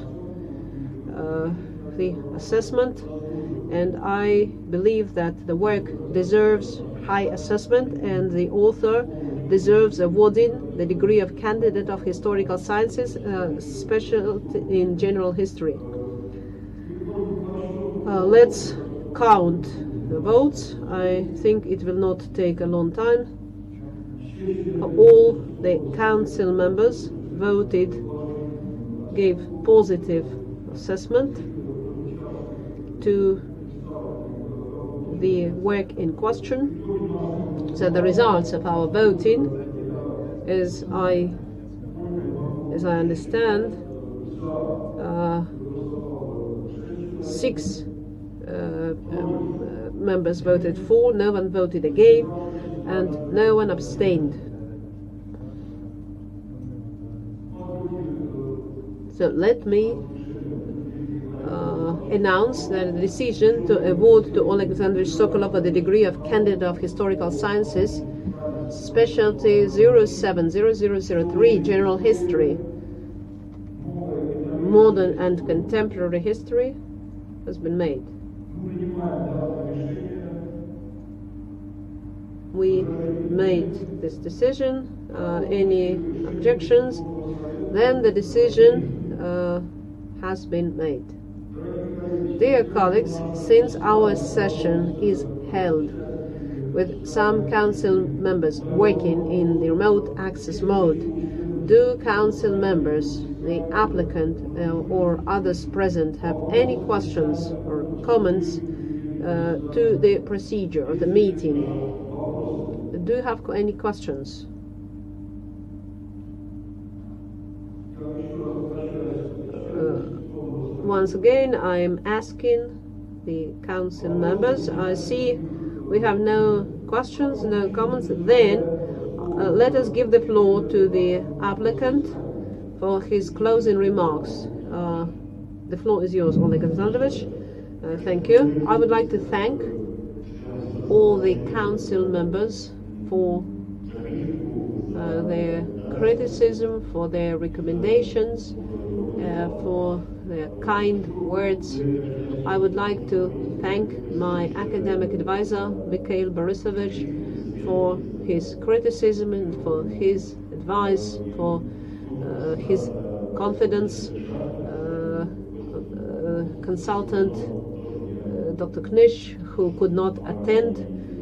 the assessment, and I believe that the work deserves high assessment and the author deserves awarding the degree of candidate of historical sciences, specialty in general history. Let's count the votes. I think it will not take a long time. All the council members voted, gave positive assessment to the work in question. So the results of our voting, as I understand, 6 members voted for, no one voted against, and no one abstained. So let me announce that the decision to award to Oleg Alexandrovich Sokolov the degree of candidate of historical sciences, specialty 070003, general history, modern and contemporary history, has been made. We made this decision. Any objections? Then the decision has been made. Dear colleagues, since our session is held with some council members working in the remote access mode, do council members, the applicant or others present have any questions or comments to the procedure of the meeting? Do you have any questions? Once again, I am asking the council members. I see we have no questions, no comments. Then let us give the floor to the applicant for his closing remarks. The floor is yours, Oleg Alexandrovich. Thank you. I would like to thank all the council members for their criticism, for their recommendations, for their kind words. I would like to thank my academic advisor, Mikhail Borisovich, for his criticism and for his advice, for his confidence, consultant, Dr. Knish, who could not attend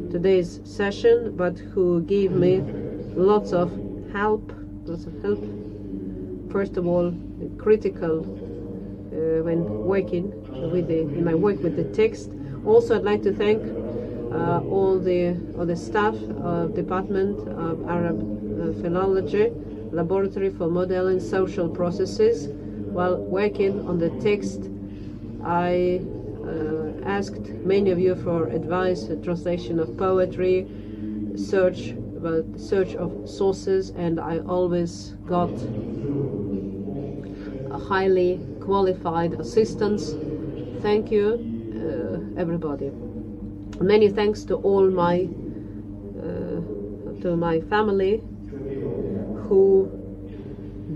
today's session, but who gave me lots of help. First of all, critical when working in my work with the text. Also, I'd like to thank all the staff of Department of Arab Philology, Laboratory for Modeling Social Processes. While working on the text, I asked many of you for advice, translation of poetry, search of sources, and I always got a highly qualified assistance. Thank you, everybody. Many thanks to all my family who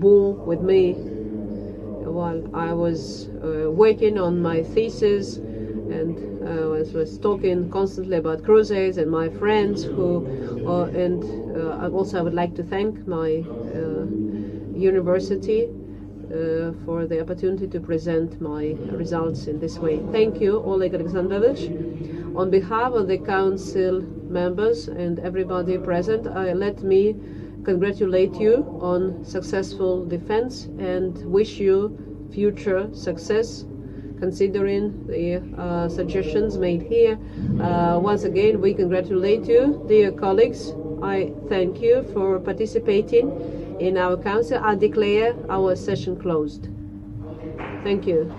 bore with me while I was working on my thesis, and was talking constantly about Crusades, and my friends who, also I would like to thank my university for the opportunity to present my results in this way. Thank you, Oleg Alexandrovich. On behalf of the council members and everybody present, let me congratulate you on successful defense and wish you future success, considering the suggestions made here. Once again, we congratulate you, dear colleagues. I thank you for participating in our council. I declare our session closed. Thank you.